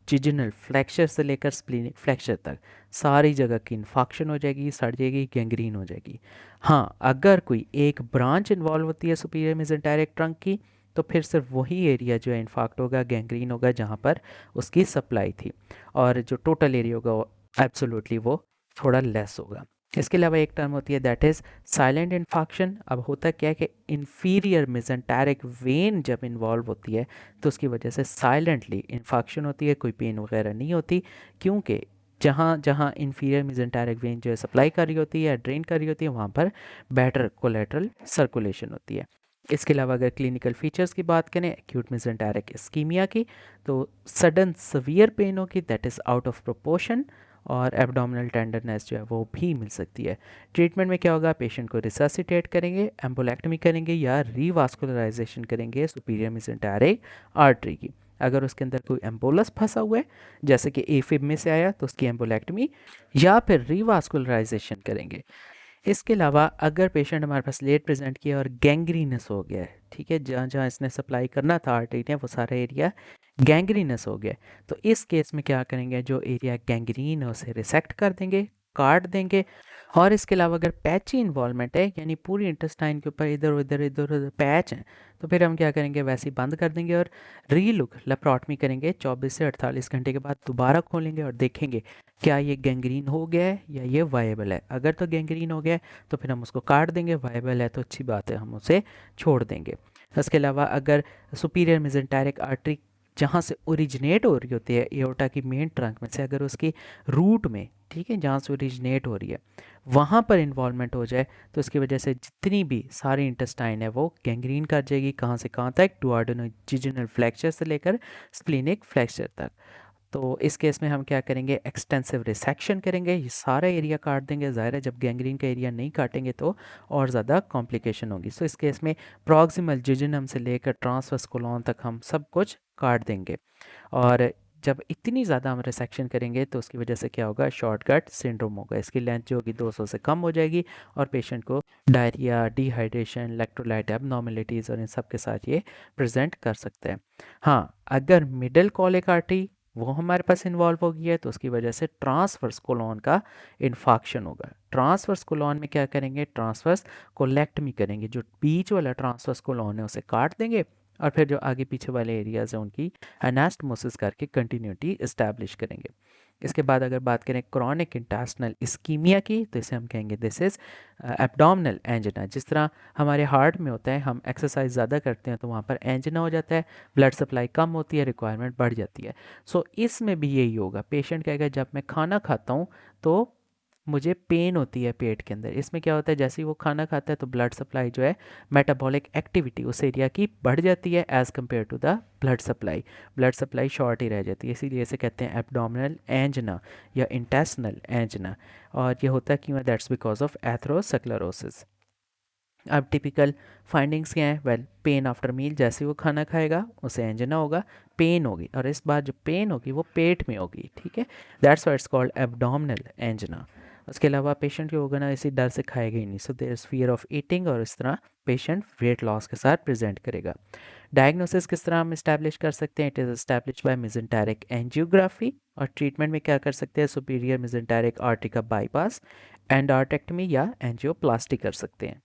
जिजिनल फ्लैक्चर से लेकर स्प्लीनिक फ्लैक्चर तक सारी जगह की इन्फेक्शन हो जाएगी, सड़ जाएगी, गैंग्रीन हो जाएगी। हाँ, अगर कोई एक ब्रांच इन्वॉल्व होती है सुपीरियर मेसेंटेरिक ट्रंक की, तो फिर सिर्फ वही एरिया जो है इन्फाक्ट होगा, गैंग्रीन होगा, जहाँ पर उसकी सप्लाई थी, और जो टोटल एरिया होगा एब्सोल्युटली वो थोड़ा लेस होगा। इसके अलावा एक टर्म होती है दैट इज़ साइलेंट इन्फेक्शन। अब होता क्या है कि इन्फीरियर मेसेंटेरिक वेन जब इन्वॉल्व होती है तो उसकी वजह से साइलेंटली इन्फेक्शन होती है, कोई पेन वगैरह नहीं होती, क्योंकि जहाँ जहाँ इन्फीरियर मेसेंटेरिक वेन जो है सप्लाई कर रही होती है, ड्रेन कर रही होती है, वहाँ पर बेटर कोलेटरल सर्कुलेशन होती है। इसके अलावा अगर क्लिनिकल फीचर्स की बात करें एक्यूट मेसेंटेरिक इस्कीमिया की, तो सडन सवियर पेन होगी that is out of proportion, और एब्डोमिनल टेंडरनेस जो है वो भी मिल सकती है। ट्रीटमेंट में क्या होगा, पेशेंट को रिससिटेट करेंगे, एम्बोलेक्टमी करेंगे या रीवास्कुलराइजेशन करेंगे सुपीरियर मेसेंटेरिक आर्टरी की। अगर उसके अंदर कोई एम्बोलस फंसा हुआ है जैसे कि एफिब में से आया तो उसकी एम्बोलेक्टमी या फिर रीवास्कुलराइजेशन करेंगे। इसके अलावा अगर पेशेंट हमारे पास लेट प्रेजेंट किया और गैंग्रीनस हो गया है, ठीक है, जहाँ जहाँ इसने सप्लाई करना था आर्टरी ने वो सारा एरिया गैंग्रीनस हो गया है, तो इस केस में क्या करेंगे, जो एरिया गैंग्रीन है उसे रिसेक्ट कर देंगे, काट देंगे। और इसके अलावा अगर पैची इन्वॉल्वमेंट है, यानी पूरी इंटेस्टाइन के ऊपर इधर उधर इधर उधर पैच है, तो फिर हम क्या करेंगे, वैसे ही बंद कर देंगे और रीलुक लेप्रोटमी करेंगे। 24 से 48 घंटे के बाद दोबारा खोलेंगे और देखेंगे क्या ये गैंग्रीन हो गया है या ये वायबल है। अगर तो गैंग्रीन हो गया है तो फिर हम उसको काट देंगे, वायबल है तो अच्छी बात है, हम उसे छोड़ देंगे। इसके अलावा अगर सुपीरियर मेसेंटेरिक आर्टरी जहाँ से ओरिजिनेट हो रही होती है एओर्टा की मेन ट्रंक में से, अगर उसकी रूट में, ठीक है, जहाँ से ओरिजिनेट हो रही है वहाँ पर इन्वॉल्वमेंट हो जाए तो इसकी वजह से जितनी भी सारी इंटेस्टाइन है वो गैंग्रीन कर जाएगी। कहाँ से कहाँ तक, डुओडेनोजिजिनल फ्लैक्चर से लेकर स्प्लीनिक फ्लैक्चर तक। तो इस केस में हम क्या करेंगे, एक्सटेंसिव रिसेक्शन करेंगे, ये सारा एरिया काट देंगे। ज़ाहिर है जब गैंग्रीन का एरिया नहीं काटेंगे तो और ज़्यादा कॉम्प्लिकेशन होगी। सो इस केस में प्रॉक्सिमल जिजिनम से लेकर ट्रांसवर्स कोलोन तक हम सब कुछ काट देंगे। और जब इतनी ज़्यादा हम रिसेक्शन करेंगे तो उसकी वजह से क्या होगा, शॉर्टकट सिंड्रोम होगा। इसकी लेंथ जो होगी 200 से कम हो जाएगी और पेशेंट को डायरिया, डिहाइड्रेशन, इलेक्ट्रोलाइट एबनॉर्मेलिटीज़ और इन सब के साथ ये प्रेजेंट कर सकते हैं। हाँ, अगर मिडल कॉलिक आर्टरी वो हमारे पास इन्वॉल्व हो गई है तो उसकी वजह से ट्रांसवर्स कोलोन का इन्फाक्शन होगा। ट्रांसवर्स कोलोन में क्या करेंगे, ट्रांसवर्स कोलेक्टमी करेंगे, जो बीच वाला ट्रांसवर्स कोलोन है उसे काट देंगे और फिर जो आगे पीछे वाले एरियाज हैं उनकी एनास्टमोसिस करके कंटिन्यूटी इस्टेब्लिश करेंगे। इसके बाद अगर बात करें क्रॉनिक इंटेस्टिनल इस्कीमिया की, तो इसे हम कहेंगे दिस इज़ एब्डोमिनल एंजिना। जिस तरह हमारे हार्ट में होता है, हम एक्सरसाइज ज़्यादा करते हैं तो वहाँ पर एंजिना हो जाता है, ब्लड सप्लाई कम होती है, रिक्वायरमेंट बढ़ जाती है। सो इसमें भी यही होगा, पेशेंट कहेगा जब मैं खाना खाता हूँ तो मुझे पेन होती है पेट के अंदर। इसमें क्या होता है, जैसे ही वो खाना खाता है तो ब्लड सप्लाई जो है, मेटाबॉलिक एक्टिविटी उस एरिया की बढ़ जाती है as compare to the blood supply short ही रह जाती है, इसीलिए इसे कहते हैं एब्डोमिनल एंजना या इंटेस्टिनल एंजना। और ये होता क्यों है, दैट्स बिकॉज ऑफ एथरोस्क्लेरोसिस। अब टिपिकल फाइंडिंग्स क्या हैं, वेल पेन आफ्टर मील, जैसे वो खाना खाएगा उसे एंजना होगा, पेन होगी, और इस बार जो पेन होगी वो पेट में होगी, ठीक है, that's why it's called abdominal angina. उसके अलावा पेशेंट जो होगा ना इसी डर से खाएगा ही नहीं, so there is fear of eating, और इस तरह पेशेंट वेट लॉस के साथ प्रेजेंट करेगा। डायग्नोसिस किस तरह हम इस्टेब्लिश कर सकते हैं, it is establish by mesenteric angiography. और ट्रीटमेंट में क्या कर सकते हैं, सुपीरियर मेसेंटेरिक आर्टरी का बाईपास, एंडार्टेक्टमी या एंजियोप्लास्टी कर सकते हैं।